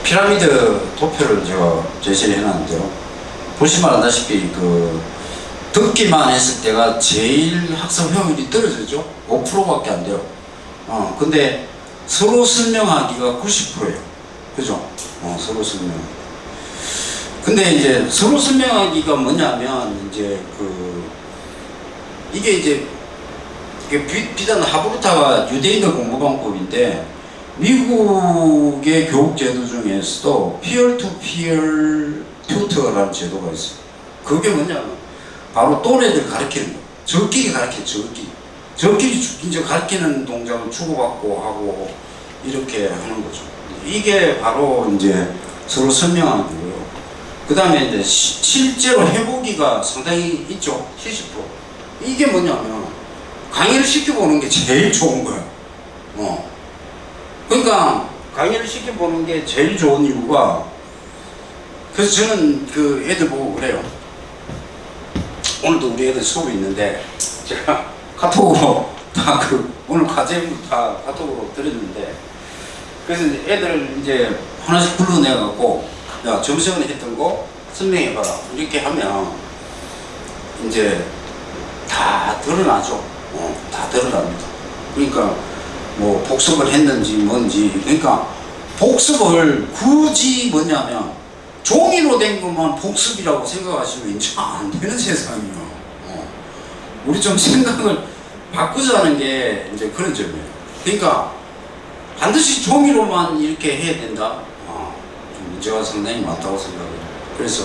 피라미드 도표를 제가 제시를 해놨는데요. 보시면 알다시피 그 듣기만 했을 때가 제일 학습 효율이 떨어지죠. 5%밖에 안 돼요. 근데 서로 설명하기가 90%예요. 그죠? 서로 설명. 근데 이제 서로 설명하기가 뭐냐면 이제 이게 비단 하브루타가 유대인의 공부 방법인데 미국의 교육 제도 중에서도 피어 투 피어 튜터라는 제도가 있어요. 그게 뭐냐면 바로 또래들 가르치는 거예요. 저끼리 가르쳐, 저끼리 이제 가르치는 동작을 주고받고 하고 이렇게 하는 거죠. 이게 바로 이제 서로 설명하는 거고요. 그 다음에 이제 실제로 해보기가 상당히 있죠. 70%. 이게 뭐냐면 강의를 시켜보는 게 제일 좋은 거예요. 그러니까 강의를 시켜보는 게 제일 좋은 이유가 그래서 저는 그 애들 보고 그래요. 오늘도 우리 애들 수업이 있는데 제가 카톡으로 다 오늘 과제물 다 카톡으로 드렸는데 그래서 애들 이제 하나씩 불러내갖고 야 저번 시간에 했던 거 설명해봐라 이렇게 하면 이제 다 드러나죠. 다 드러납니다. 그러니까 뭐 복습을 했는지 뭔지 그러니까 복습을 굳이 뭐냐면 종이로 된 것만 복습이라고 생각하시면 이제 안 되는 세상이에요. 우리 좀 생각을 바꾸자는 게 이제 그런 점이에요. 그러니까 반드시 종이로만 이렇게 해야 된다. 좀 문제가 상당히 많다고 생각해요. 그래서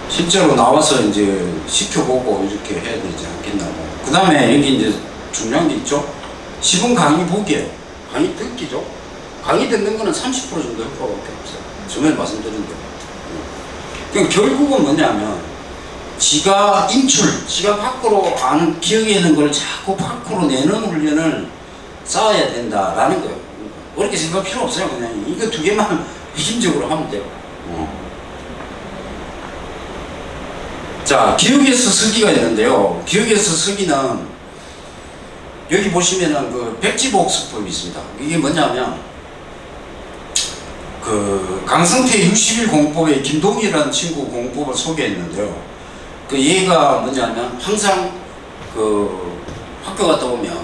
실제로 나와서 이제 시켜보고 이렇게 해야 되지 않겠나고. 그 다음에 여기 이제 중요한 게 있죠. 시범 강의 보기에 강의 듣기죠. 강의 듣는 거는 30% 정도 효과밖에 없어요. 전에 말씀드린 대로. 그러니까 결국은 뭐냐면 지가 지가 밖으로 아는 기억에 있는 걸 자꾸 밖으로 내는 훈련을 쌓아야 된다라는 거예요. 어렵게 생각할 필요 없어요. 그냥 이거 두 개만 핵심적으로 하면 돼요. 자, 기억에서 쓰기가 있는데요. 기억에서 쓰기는 여기 보시면은 그 백지복습법이 있습니다. 이게 뭐냐면 그 강성태 60일 공법에 김동희라는 친구 공법을 소개했는데요. 그 얘가 뭐냐면 항상 그 학교 갔다 오면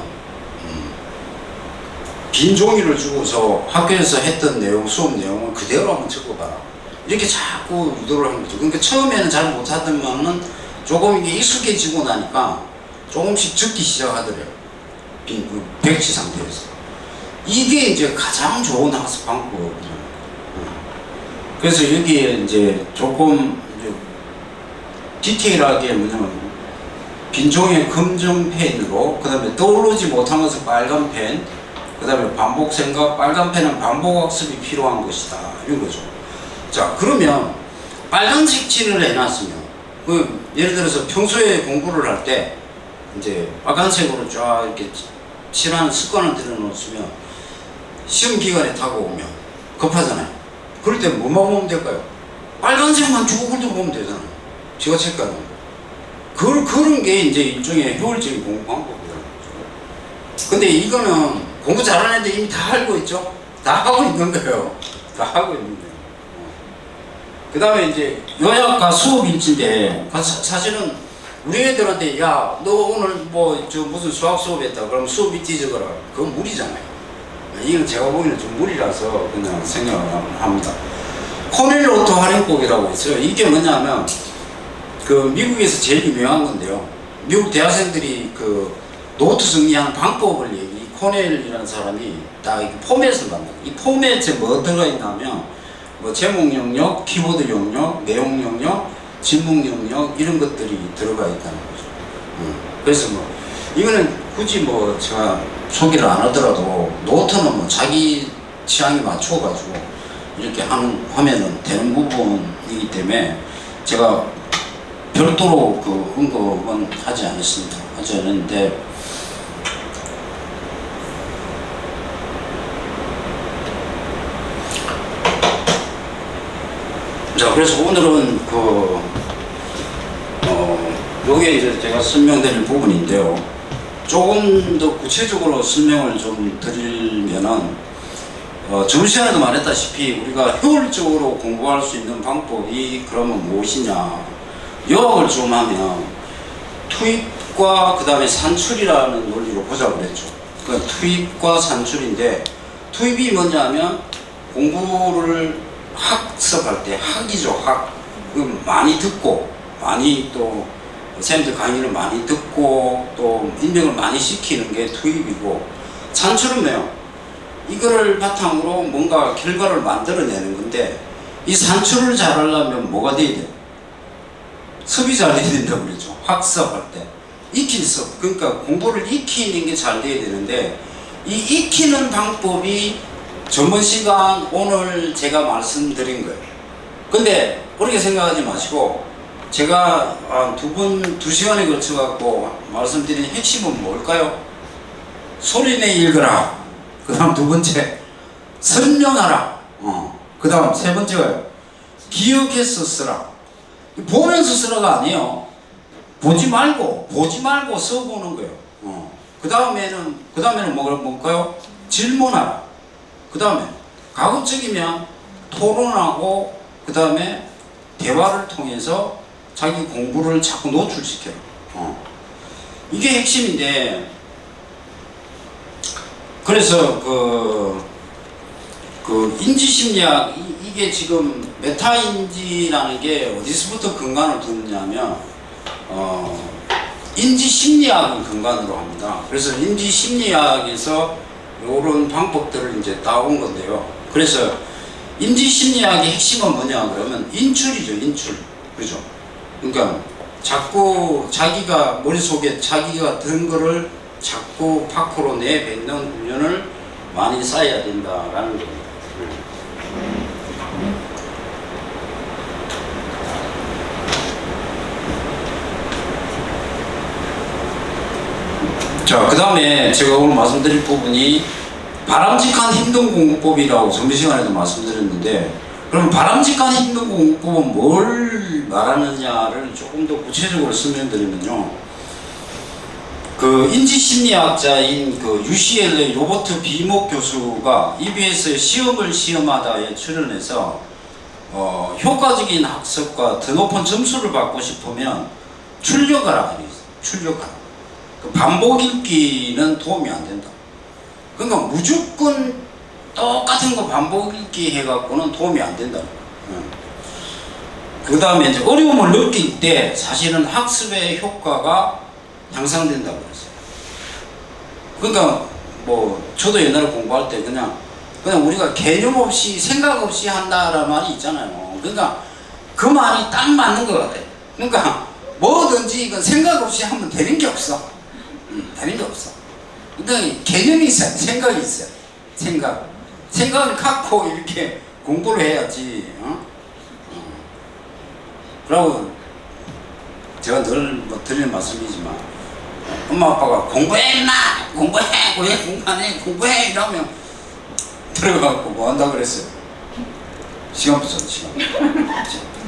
빈 종이를 주고서 학교에서 했던 내용, 수업 내용을 그대로 한번 적어봐라. 이렇게 자꾸 유도를 하는 거죠. 그러니까 처음에는 잘 못하더만은 조금 이게 익숙해지고 나니까 조금씩 적기 시작하더래요. 빈 백지 상태에서. 이게 이제 가장 좋은 학습 방법이에요. 그래서 여기에 이제 조금 디테일하게 뭐냐면 빈 종이에 검정 펜으로 그 다음에 떠오르지 못한 것은 빨간 펜 그 다음에 반복 생각 빨간 펜은 반복 학습이 필요한 것이다 이런 거죠. 자 그러면 빨간색 칠을 해놨으면 예를 들어서 평소에 공부를 할 때 이제 빨간색으로 쫙 이렇게 칠하는 습관을 들여놓으면 시험 기간에 타고 오면 급하잖아요. 그럴 때 뭐만 보면 될까요? 빨간색만 주고 그대로 보면 되잖아요. 제가 체크하는 거. 그런 게 이제 일종의 효율적인 공부 방법이에요. 근데 이거는 공부 잘하는 애들 이미 다 알고 있죠? 다 하고 있는 거예요. 다 하고 있는 거예요. 그 다음에 이제 요약과 수업 일지인데, 사실은 우리 애들한테, 야, 너 오늘 뭐, 무슨 수학 수업 했다. 그럼 수업 일지 적어라. 그건 무리잖아요. 이건 제가 보기에는 좀 무리라서 그냥 생각을 합니다. 코넬 오토 활용법이라고 있어요. 이게 뭐냐면, 그 미국에서 제일 유명한 건데요. 미국 대학생들이 그 노트 정리하는 방법을 코넬이라는 사람이 다 포맷을 만들어요. 이 포맷에 뭐 들어가 있냐면 뭐 제목 영역, 키보드 영역, 내용 영역, 질문 영역 이런 것들이 들어가 있다는 거죠. 그래서 뭐 이거는 굳이 뭐 제가 소개를 안 하더라도 노트는 뭐 자기 취향에 맞춰가지고 이렇게 하면은 되는 부분이기 때문에 제가 별도로 그 언급은 하지 않았습니다. 하지 않았는데, 자, 그래서 오늘은 요게 이제 제가 설명드릴 부분인데요. 조금 더 구체적으로 설명을 좀 드리면은, 저번 시간에도 말했다시피 우리가 효율적으로 공부할 수 있는 방법이 그러면 무엇이냐. 요약을 좀 하면 투입과 그 다음에 산출이라는 논리로 보자고 그랬죠. 그러니까 투입과 산출인데, 투입이 뭐냐면 공부를 학습할 때, 학이죠, 학. 많이 듣고, 많이 또 선생님들 강의를 많이 듣고 또 인정을 많이 시키는 게 투입이고, 산출은 뭐예요? 이거를 바탕으로 뭔가 결과를 만들어내는 건데, 이 산출을 잘하려면 뭐가 돼야 돼요? 습이 잘 돼야 된다고 그랬죠. 학습할 때. 익힌 습. 그러니까 공부를 익히는 게 잘 돼야 되는데, 이 익히는 방법이 전번 시간 오늘 제가 말씀드린 거예요. 근데 그렇게 생각하지 마시고, 제가 두 시간에 걸쳐갖고 말씀드린 핵심은 뭘까요? 소리내 읽어라. 그 다음 두 번째, 설명하라. 그 다음 세 번째가요, 기억해서 쓰라. 보면서 쓰라가 아니에요. 보지 말고 써보는 거예요. 그 다음에는 뭘까요? 질문하라. 그 다음에 가급적이면 토론하고, 그 다음에 대화를 통해서 자기 공부를 자꾸 노출시켜요. 이게 핵심인데, 그래서 그 인지심리학, 이게 지금 메타인지라는 게 어디서부터 근간을 두느냐면, 인지심리학을 근간으로 합니다. 그래서 인지심리학에서 이런 방법들을 이제 따온 건데요. 그래서 인지심리학의 핵심은 뭐냐 그러면 인출이죠, 인출. 그죠? 그러니까 자꾸 자기가 머릿속에 자기가 든 거를 자꾸 밖으로 내뱉는 훈련을 많이 쌓아야 된다라는 겁니다. 자, 그 다음에 제가 오늘 말씀드릴 부분이 바람직한 힘든 공부법이라고 전번 시간에도 말씀드렸는데, 그럼 바람직한 힘든 공부법은 뭘 말하느냐를 조금 더 구체적으로 설명드리면요. 그 인지심리학자인 그 UCLA 로버트 비목 교수가 EBS의 시험을 시험하다에 출연해서 효과적인 학습과 더 높은 점수를 받고 싶으면 출력하라. 출력하라. 그 반복 읽기는 도움이 안 된다. 그러니까 무조건 똑같은 거 반복 읽기 해갖고는 도움이 안 된다. 그 다음에 이제 어려움을 느낄 때 사실은 학습의 효과가 향상된다고 그랬어요. 그러니까 뭐 저도 옛날에 공부할 때 그냥 우리가 개념 없이 생각 없이 한다라는 말이 있잖아요. 그러니까 그 말이 딱 맞는 것 같아요. 그러니까 뭐든지 이건 생각 없이 하면 되는 게 없어. 되는 게 없어. 그러니까 개념이 있어요. 생각이 있어요. 생각을 갖고 이렇게 공부를 해야지. 그리고 제가 늘 뭐 드리는 말씀이지만, 엄마 아빠가 공부해 임마! 공부해! 왜 공부 안 해? 공부해! 이러면 들어가고 뭐 한다고 그랬어요? 시간 붙였어, 시간.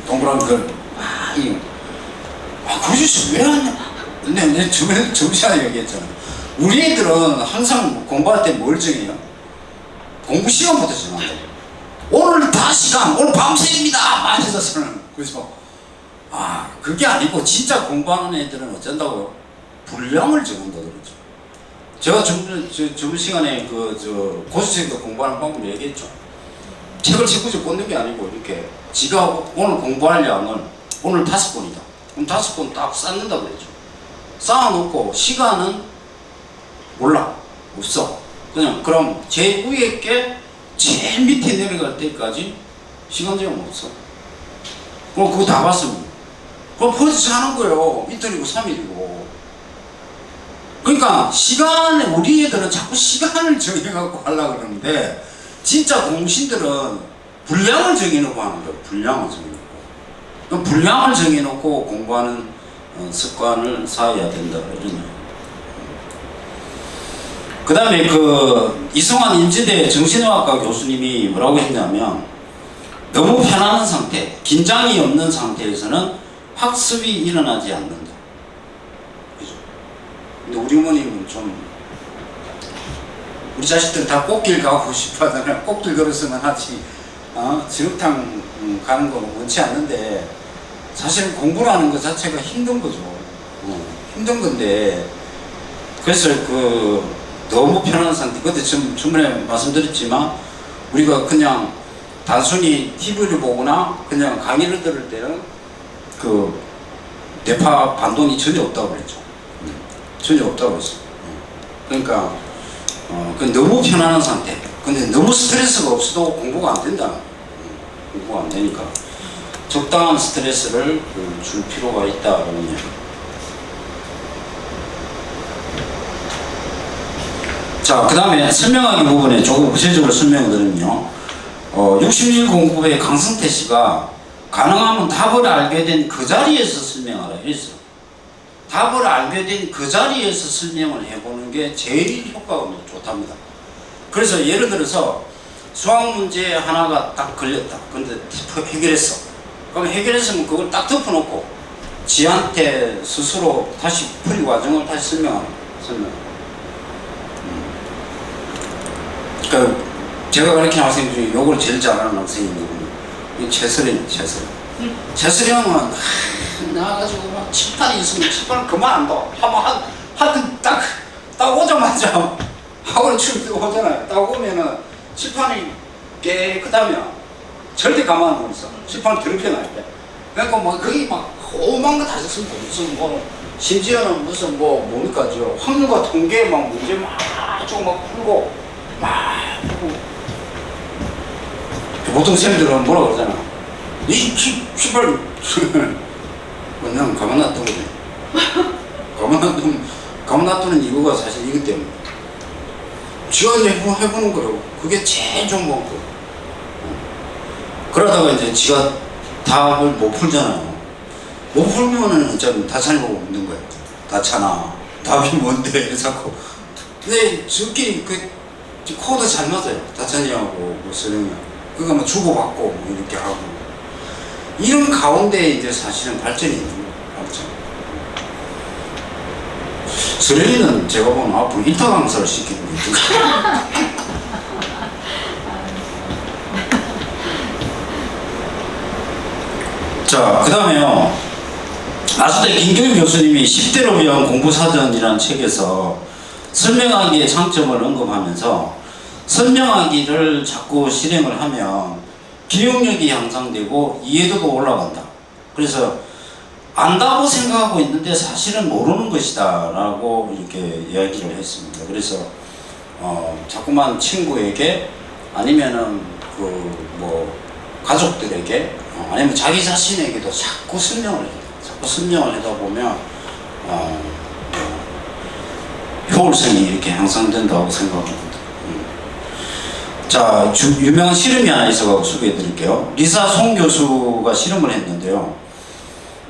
동그란 걸, 굳이 왜 하냐? 근데 내 주변에 정시간에 얘기했잖아. 우리 애들은 항상 공부할 때 뭘 정해요? 공부 시간부터 정한다. 오늘 다 시간, 오늘 밤새입니다! 맞아서는. 그래서, 그게 아니고, 진짜 공부하는 애들은 어쩐다고요? 분량을 정한다 그러죠. 제가 저번 시간에 고수생도 공부하는 방법 얘기했죠. 책을 책꽂이 꽂는 게 아니고, 이렇게, 지가 오늘 공부할 양은 오늘 5권이다. 그럼 5권 딱 쌓는다 그랬죠. 쌓아놓고, 시간은 몰라. 없어. 그럼 제일 위에 게 제일 밑에 내려갈 때까지 시간 제한 없어. 그럼 그거 다 봤으면. 그럼 퍼지지 하는 거예요. 이틀이고 3일이고. 그러니까 시간에 우리 애들은 자꾸 시간을 정해갖고 하려고 그러는데 진짜 공신들은 분량을 정해놓고 하는 거예요. 분량을 정해놓고. 그럼 분량을 정해놓고 공부하는 습관을 쌓아야 된다. 이런 얘기. 그 다음에 이승환 인지대 정신의학과 교수님이 뭐라고 했냐면 너무 편안한 상태, 긴장이 없는 상태에서는 학습이 일어나지 않는다. 그죠? 근데 우리 어머님은 우리 자식들 다 꽃길 가고 싶어 하잖아요. 꽃길 걸었으면 하지, 지흙탕 가는 거 원치 않는데 사실은 공부라는 것 자체가 힘든 거죠. 힘든 건데, 그래서 너무 편안한 상태. 그때 주문에 말씀드렸지만 우리가 그냥 단순히 TV를 보거나 그냥 강의를 들을 때는 뇌파 반동이 전혀 없다고 그랬죠. 전혀 없다고 그랬어요. 그러니까 너무 편안한 상태. 근데 너무 스트레스가 없어도 공부가 안 된다. 공부가 안 되니까 적당한 스트레스를 줄 필요가 있다는 얘기. 자, 그 다음에 설명하기 부분에 조금 구체적으로 설명을 드리면요. 60일 공부의 강승태 씨가 가능하면 답을 알게 된 그 자리에서 설명하라 했어요. 답을 알게 된 그 자리에서 설명을 해보는 게 제일 효과가 좋답니다. 그래서 예를 들어서 수학 문제 하나가 딱 걸렸다. 근데 해결했어. 그럼 해결했으면 그걸 딱 덮어놓고 지한테 스스로 다시 풀이 과정을 다시 설명. 제가 가르치는 학생 중에 요걸 제일 잘하는 학생이 누구냐? 최설이네, 최설. 최설이 형은 나와가지고 막 칠판이 있으면 칠판을 그만 안 둬. 하여튼 딱 오자마자 학원에 오잖아요. 딱 오면은 칠판이 깨끗하면 절대 가만 안 있어. 칠판을 더럽게 놔야 돼. 그러니까 거기 오만 거 다 썼으면 무슨 심지어는 무슨 뭡니까, 확률과 통계 문제 쭉 풀고 보통 쌤들은 뭐라 그러잖아. 이 칠판 그냥 가만 놔두거든. 가만 놔두는 이유가 사실 이것 때문에 지가 해보는 거라고. 그게 제일 좋은 거고. 그러다가 이제 지가 답을 못 풀잖아요. 못 풀면은 어차피 다찬이 보고 묻는 거예요. 다찬아, 답이 뭔데? 이래서 근데 저끼리 코드 잘 맞아요. 다찬이하고 서령이하고. 그러니까 주고받고 이렇게 하고. 이런 가운데 이제 사실은 발전이 있는 거예요. 발전. 서령이는 제가 보면 앞으로 일타 강사를 시키고 있거든요. 자, 그 다음에요. 아수대 김경일 교수님이 10대를 위한 공부사전이라는 책에서 설명하기의 장점을 언급하면서 설명하기를 자꾸 실행을 하면 기억력이 향상되고 이해도가 올라간다. 그래서 안다고 생각하고 있는데 사실은 모르는 것이다 라고 이렇게 이야기를 했습니다. 그래서 자꾸만 친구에게 아니면은 가족들에게 아니면 자기 자신에게도 자꾸 설명을 해요. 자꾸 설명을 하다 보면 효율성이 이렇게 향상된다고 생각합니다. 자, 유명한 실험이 하나 있어서 소개해 드릴게요. 리사 송 교수가 실험을 했는데요.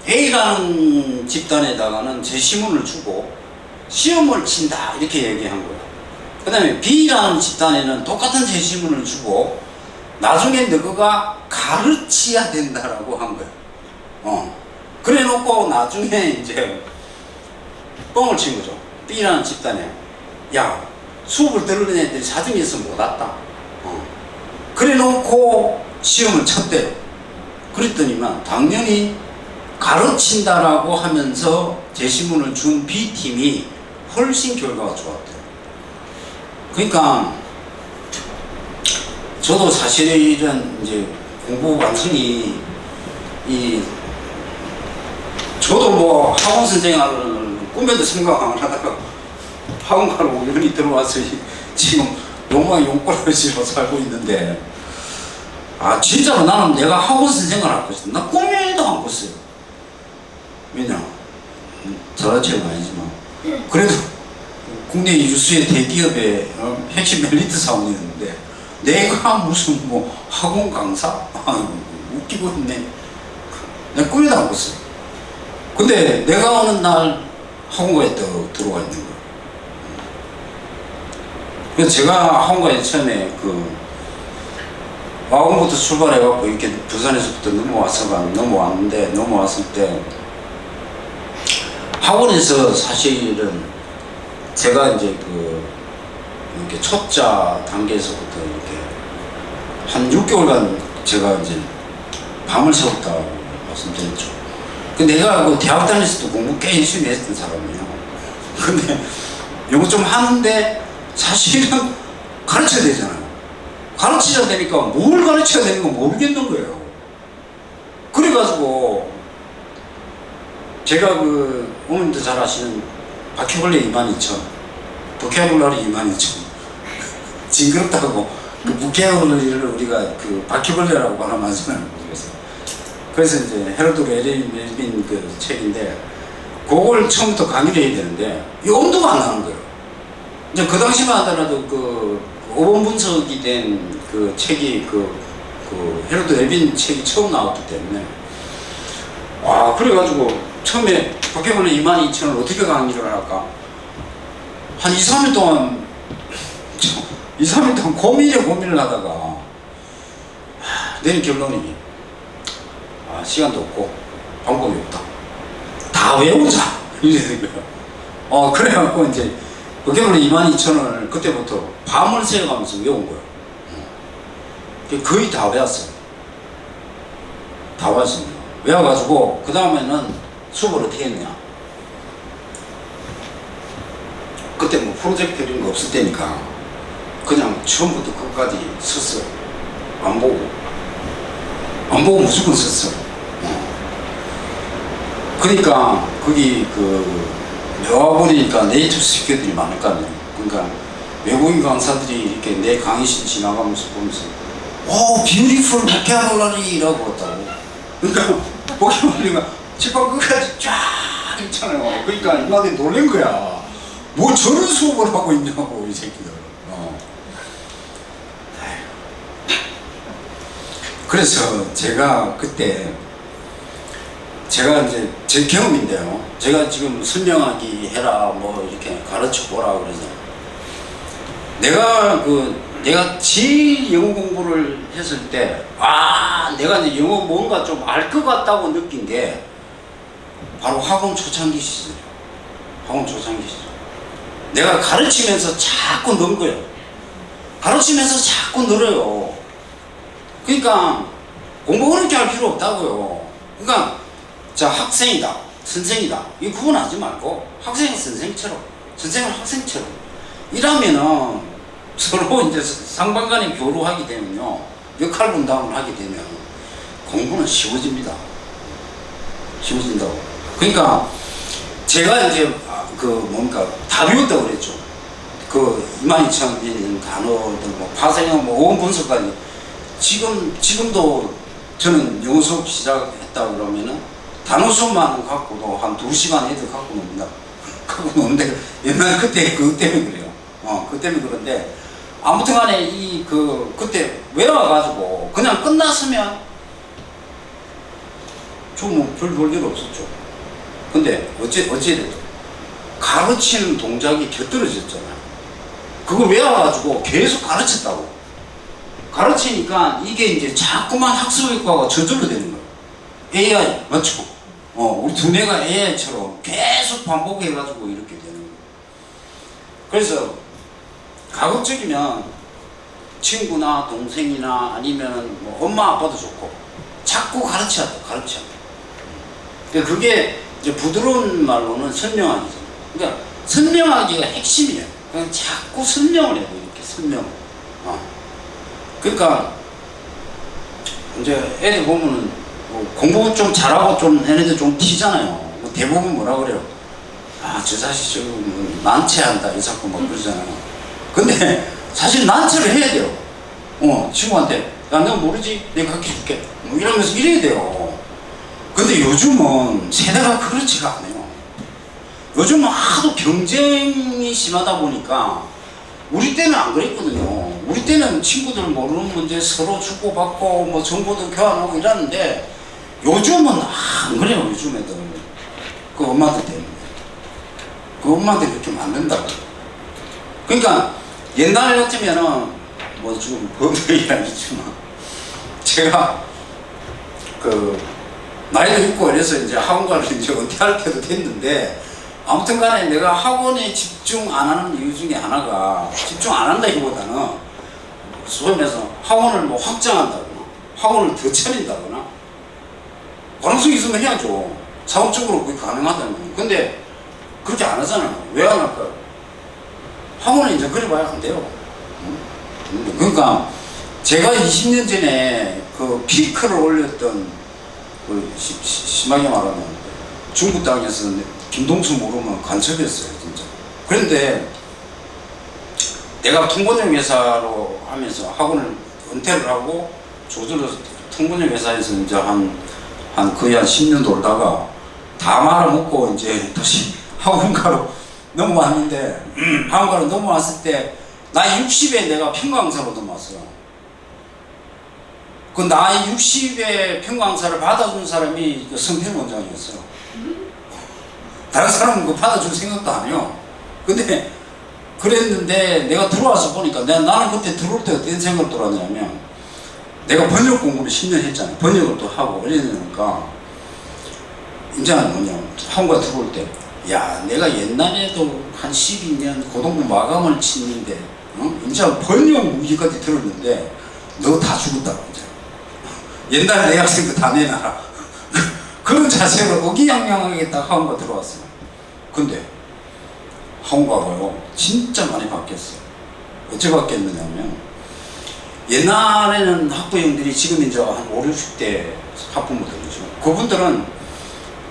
A라는 집단에다가는 제시문을 주고 시험을 친다 이렇게 얘기한 거예요. 그 다음에 B라는 집단에는 똑같은 제시문을 주고 나중에 너가 가르쳐야 된다라고 한 거예요. 그래 놓고 나중에 이제 뻥을 친 거죠. B라는 집단에 야, 수업을 들은 애들이 사정에서 못 왔다. 그래 놓고 시험을 쳤대요. 그랬더니만 당연히 가르친다라고 하면서 제시문을 준 B팀이 훨씬 결과가 좋았대요. 그러니까 저도 사실은 이제 공부 완성이 저도 뭐 학원 선생을 꿈에도 생각 안 하다가 학원가로 우연히 들어와서 지금 욕망의 용꼬라지로 살고 있는데, 진짜로 나는 내가 학원 선생을 할 것이다. 나 꿈에도 안 꿨어요. 왜냐? 저라치는 아니지만 그래도 국내 유수의 대기업의 핵심 엘리트 사원이었는데 내가 무슨 뭐 학원 강사? 웃기고 있네. 내가 꿈에도 안 꿨어요. 근데 내가 어느 날 학원가에 들어와 있는 거예요. 그래서 제가 학원가에 처음에 와공부터 출발해갖고 이렇게 부산에서부터 넘어왔는데, 넘어왔을 때 학원에서 사실은 제가 이제 이렇게 초짜 단계에서부터 이렇게 한 6개월간 제가 이제 밤을 새웠다고 말씀드렸죠. 내가 대학 다닐 때도 공부 꽤 열심히 했던 사람이에요. 근데 영어 좀 하는데 사실은 가르쳐야 되잖아요. 가르쳐야 되니까 뭘 가르쳐야 되는 거 모르겠는 거예요. 그래가지고 제가 어머님도 잘 아시는 바퀴벌레 22,000, 보케블러리 22,000 징그럽다고 보케블러리를 우리가 바퀴벌레라고 하나 말씀을 모르겠어요. 그래서 이제 헤럴드 멜빈 책인데 그걸 처음부터 강의를 해야 되는데 이 엄두가 안 나는 거예요. 이제 그 당시만 하더라도 어원 분석이 된 책이 헤럴드 멜빈 책이 처음 나왔기 때문에 그래가지고 처음에 바퀴벌레 22,000을 어떻게 강의를 할까 한 2, 3일 동안 고민을 하다가 내린 결론이 시간도 없고 방법이 없다. 다 외우자. 이래는 거예요. 그래갖고 이제 바퀴벌레 22,000을 그때부터 밤을 새워가면서 외운 거예요. 거의 다 외웠어요. 다 외웠습니다. 외워가지고 그 다음에는 수업을 어떻게 했냐. 그때 뭐 프로젝트 이런 거 없을 때니까 그냥 처음부터 끝까지 썼어요. 안 보고 무조건 썼어요. 그러니까 거기 외워버리니까 네이티브 스피커들이 많을 거 아니에요. 그러니까 외국인 강사들이 이렇게 내 강의실 지나가면서 보면서 beautiful vocabulary라고 했다고. 그러니까 vocabulary가 칠판 끝까지 쫙 있잖아요. 그러니까 나한테 놀란 거야. 뭐 저런 수업을 하고 있냐고 이 새끼들. 그래서 제가 그때 이제 제 경험인데요. 제가 지금 설명하기 해라 뭐 이렇게 가르쳐 보라 그래서 내가 제일 영어 공부를 했을 때 내가 이제 영어 뭔가 좀 알 것 같다고 느낀 게 바로 학원 초창기 시절. 내가 가르치면서 자꾸 는 거예요. 가르치면서 자꾸 늘어요. 그러니까 공부 그렇게 할 필요 없다고요. 그러니까 학생이다, 선생이다 이 구분하지 말고 학생은 선생처럼, 선생은 학생처럼 이러면은 서로 이제 상반간에 교류하게 되면요, 역할 분담을 하게 되면 공부는 쉬워진다고. 그러니까 제가 이제 다 배웠다고 그랬죠. 22,000인 단어들 파생형 어원 분석까지 지금도 저는 영어 수업 시작했다 그러면은 단어 수업만 갖고도 한 2시간 애들 갖고 놉니다. 갖고 노는데 옛날 그때 그것 때문에 그래요. 그것 때문에 그런데 아무튼 간에 그때 외워가지고 그냥 끝났으면 좀 별 볼 일 없었죠. 근데 어찌됐든 가르치는 동작이 곁들여졌잖아요. 그걸 외워가지고 계속 가르쳤다고. 가르치니까 이게 이제 자꾸만 학습 효과가 저절로 되는 거예요. AI, 맞죠? 우리 두뇌가 AI처럼 계속 반복해가지고 이렇게 되는 거예요. 그래서 가급적이면 친구나 동생이나 아니면 뭐 엄마 아빠도 좋고 자꾸 가르쳐야 돼, 가르쳐. 그러니까 그게 이제 부드러운 말로는 설명하기죠. 그러니까 설명하기가 핵심이에요. 그냥 자꾸 설명을 해요, 이렇게 설명. 그러니까 이제 애들 보면은 뭐 공부 좀 잘하고 좀 애네들 좀 튀잖아요. 대부분 뭐라 그래요? 아, 저 자식 좀 난처한다 이 자꾸 막 그러잖아요. 근데 사실 난처를 해야 돼요. 친구한테 야, 너 모르지? 내가 가르쳐 줄게. 뭐 이러면서 이래야 돼요. 근데 요즘은 세대가 그렇지가 않아요. 요즘은 하도 경쟁이 심하다 보니까 우리 때는 안 그랬거든요. 우리 때는 친구들 모르는 문제 서로 주고받고 뭐 정보도 교환하고 이러는데 요즘은 안 그래요. 요즘 애들 그 엄마들 때문에 그 엄마들이 그렇게 만든다고. 그러니까 옛날 같으면은 뭐 지금 법이랑 있지만 제가 그 나이도 있고 이래서 이제 학원가를 이제 은퇴할 때도 됐는데 아무튼 간에 내가 학원에 집중 안 하는 이유 중에 하나가 집중 안 한다기보다는 소위 말해서 학원을 뭐 확장한다거나 학원을 더 차린다거나 가능성이 있으면 해야죠. 사업적으로 그게 가능하다면. 근데 그렇게 안 하잖아요. 왜 안 할까요? 학원은 이제 그래 봐야 안 돼요. 그러니까 제가 20년 전에 그 피크를 올렸던 그 심하게 말하면 중국 땅에서 김동수 모르면 간첩이었어요, 진짜. 그런데 내가 통번역 회사로 하면서 학원을 은퇴를 하고 저절로 통번역 회사에서 이제 거의 한 10년 돌다가 다 말아먹고 이제 다시 학원가로 넘어왔는데 학원가로 넘어왔을 때 나이 60에 내가 평강사로 넘어왔어요. 그 나이 60에 평강사를 받아준 사람이 그 성태일 원장이었어요. 다른 사람은 그 받아줄 생각도 안 해요. 근데 그랬는데 내가 들어와서 보니까 나는 그때 들어올 때 어떤 생각을 들었냐면 내가 번역 공부를 10년 했잖아요. 번역을 또 하고 이러니까 이제는 뭐냐 학원가 들어올 때 야, 내가 옛날에도 한 12년 고등부 마감을 치는데 이제 번역 무기까지 들었는데 너 다 죽었다 이제. 옛날에 내 학생들 다 내놔라. 그런 자세로 의기양양하게 딱 학원가 들어왔어요. 근데 학원가가요 진짜 많이 바뀌었어요. 어째 바뀌었느냐면 옛날에는 학부형들이 지금 이제 한 5, 60대 학부모들이죠. 그분들은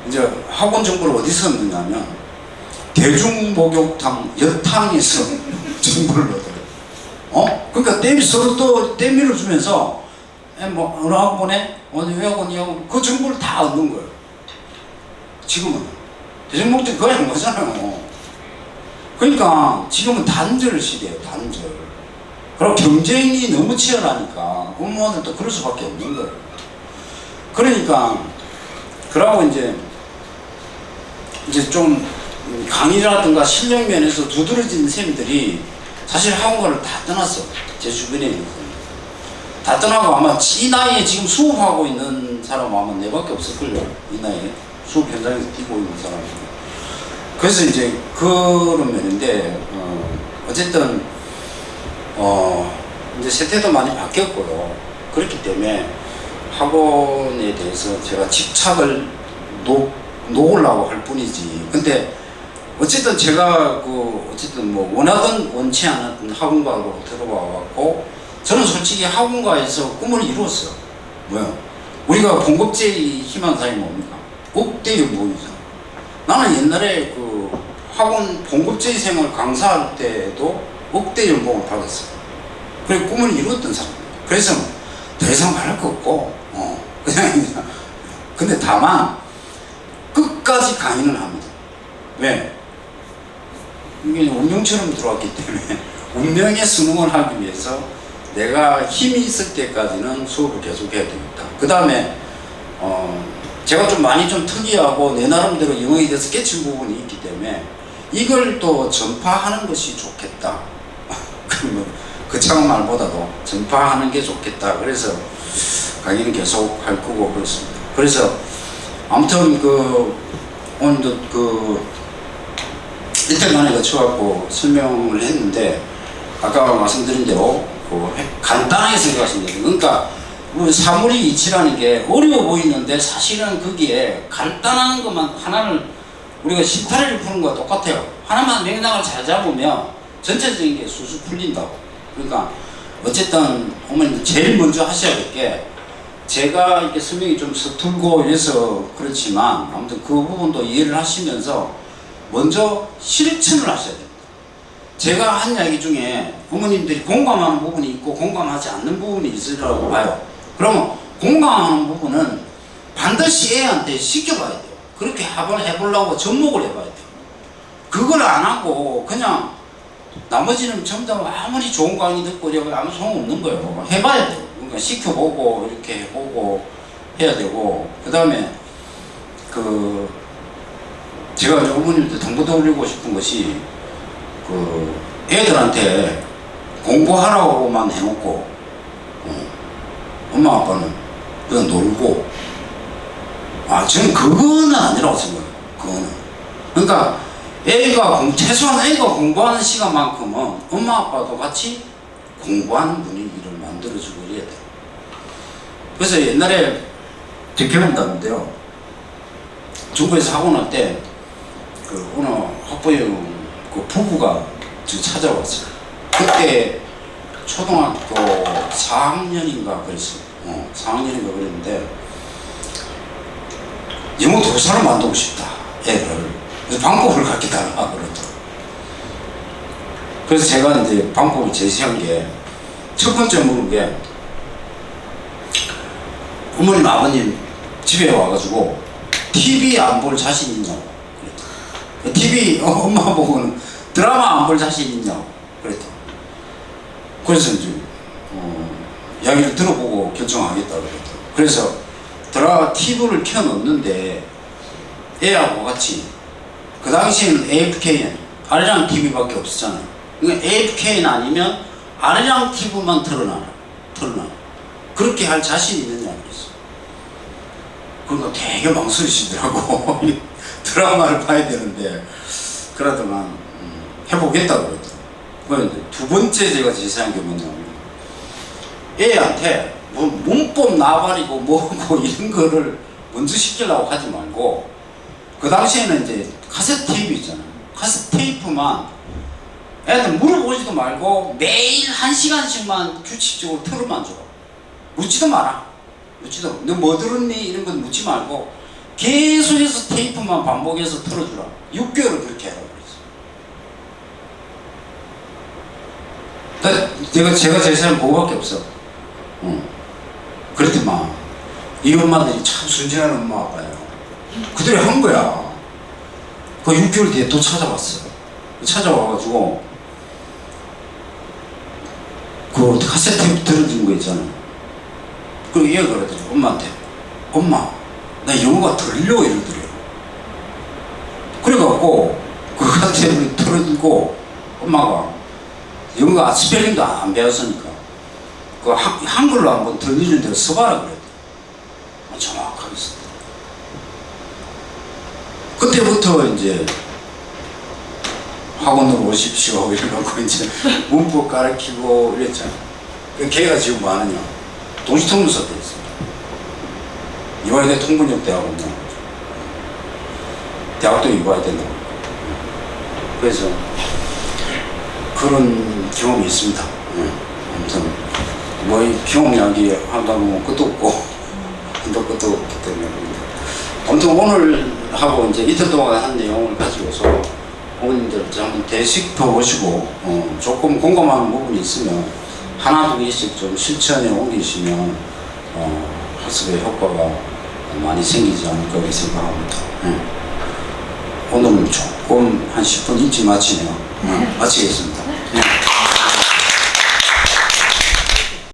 이제 학원 정보를 어디서 얻느냐면 대중목욕탕 여탕에서 정보를 얻어요. 그러니까 서로 또 떼밀어 주면서 뭐 어느 학원에 어느 회원이요 그 정보를 다 얻는 거예요. 지금은 대중목욕탕 거의 안 가잖아요. 그러니까 지금은 단절 시대예요. 단절. 그리고 경쟁이 너무 치열하니까 공무원들도 그럴 수밖에 없는 거예요. 그러니까 그러고 이제 좀 강의라든가 실력 면에서 두드러진 쌤들이 사실 학원가를 다 떠났어. 제 주변에 있는 사람. 다 떠나고 아마 이 나이에 지금 수업하고 있는 사람 아마 내밖에 없을걸요. 이 나이에 수업 현장에서 뛰고 있는 사람이. 그래서 이제 그런 면인데 어쨌든 이제 세태도 많이 바뀌었고요. 그렇기 때문에 학원에 대해서 제가 집착을 놓으려고 할 뿐이지. 근데 어쨌든 제가 어쨌든 뭐 원하던 원치 않았던 학원가로 들어와갖고 저는 솔직히 학원가에서 꿈을 이루었어요. 뭐요? 우리가 봉급제의 희망사항이 뭡니까? 억대 연봉이죠. 나는 옛날에 그 학원 봉급제의 생활 강사할 때도 억대 연봉을 받았어요. 그래 꿈을 이루었던 사람이에요. 그래서 더 이상 말할 거 없고 그냥 근데 다만 끝까지 강의는 합니다. 왜? 이게 운명처럼 들어왔기 때문에 운명의 수능을 하기 위해서 내가 힘이 있을 때까지는 수업을 계속해야 되겠다. 그 다음에 제가 좀 많이 좀 특이하고 내 나름대로 영역에 대해서 깨친 부분이 있기 때문에 이걸 또 전파하는 것이 좋겠다. 그러면 거창한 말보다도 전파하는 게 좋겠다. 그래서 강의는 계속 할 거고 그렇습니다. 그래서 아무튼 오늘도 이틀만에 거쳐갖고 설명을 했는데 아까 말씀드린 대로 간단하게 생각하시면 돼요. 그러니까 사물의 이치라는 게 어려워 보이는데 사실은 거기에 간단한 것만 하나를 우리가 실타래를 푸는 거와 똑같아요. 하나만 맥락을 잘 잡으면 전체적인 게 술술 풀린다고. 그러니까 어쨌든 어머님도 제일 먼저 하셔야 될 게 제가 이렇게 설명이 좀 서툴고 이래서 그렇지만 아무튼 그 부분도 이해를 하시면서 먼저 실천을 하셔야 됩니다. 제가 한 이야기 중에 어머님들이 공감하는 부분이 있고 공감하지 않는 부분이 있으라고 봐요. 그러면 공감하는 부분은 반드시 애한테 시켜봐야 돼요. 그렇게 해보려고 접목을 해봐야 돼요. 그걸 안 하고 그냥 나머지는 전부 다 아무리 좋은 강의 듣고 아무 소용없는 거예요. 해봐야 돼요. 그러니까 시켜보고 이렇게 해보고 해야 되고 그 다음에 제가 어머님한테 당부도 올리고 싶은 것이 애들한테 공부하라고만 해놓고 엄마 아빠는 그냥 놀고 저는 그거는 아니라고 생각해요. 그거는 그러니까 최소한 애가 공부하는 시간만큼은 엄마 아빠도 같이 공부하는 분위기를 만들어주고 이래야 돼요. 그래서 옛날에 제 경험담인데요. 중국에서 학원 할 때 어느 학부형 부부가 저 찾아왔어요. 그때 초등학교 4학년인가 그랬어요. 4학년인가 그랬는데 영어 도사를 만들고 싶다. 애를. 그래서 방법을 가르쳐달라 그러더라고요. 그래서 제가 이제 방법을 제시한 게 첫 번째 물은 게 어머님 아버님 집에 와가지고 TV 안 볼 자신 있냐고 그랬더니 TV 엄마 보고는 드라마 안 볼 자신 있냐고 그랬더니 그래서 이제 이야기를 들어보고 결정하겠다 그랬더니 그래서 TV를 켜놓는데 애하고 같이 그 당시에는 AFKN 아리랑 TV밖에 없었잖아요. 그러니까 AFKN 아니면 아리랑 TV만 틀어놔. 그렇게 할 자신 있느냐 그랬어. 그러니까 되게 망설이시더라고. 드라마를 봐야 되는데 그러더만 해보겠다고 그랬더니 두 번째 제가 제시한 게 뭐냐면 애한테 문법 나발이고 뭐고 이런 거를 먼저 시키려고 하지 말고 그 당시에는 이제 카세트 테이프 있잖아요. 카세트 테이프만 애들 물어보지도 말고 매일 1시간씩만 규칙적으로 틀어만 줘. 묻지도 마라. 너 뭐 들었니? 이런 건 묻지 말고 계속해서 테이프만 반복해서 틀어주라. 6개월을 그렇게 하라고 그랬어. 제가 제시한 그거밖에 없어. 그랬더만 이 엄마들이 참 순진한 엄마 아빠예요. 그들이 한 거야. 그 6개월 뒤에 또 찾아왔어. 찾아와가지고 그 카세트 테이프 들어준 거 있잖아요. 그리고 얘가 그러더니 엄마한테 엄마 나 영어가 들려 이러더래요. 그래갖고 그 카세트 테이프를 틀어주고 엄마가 영어가 스펠링도 안 배웠으니까 그 한글로 한번 들리는 대로 써봐라 그랬대. 정확하게 썼다. 그때부터 이제 학원으로 오십시오 이래갖고 이제 문법 가르치고 이랬잖아. 걔가 지금 뭐 하느냐 동시통문서 때 있습니다. 이화여대 통문역 대학원 대학도 입어야 된다고. 그래서 그런 경험이 있습니다. 아무튼 뭐 이 경험 이야기 하다 보면 끝도 없고 끝도 없기 때문에 아무튼 오늘 하고 이제 이틀 동안 한 내용을 가지고서 어머님들 한번 되짚어 보시고 조금 공감하는 부분이 있으면 하나 두 개씩 좀 실천에 옮기시면 학습의 효과가 많이 생기지 않을까 생각합니다. 오늘은 조금 한 10분 일찍 마치네요. 마치겠습니다.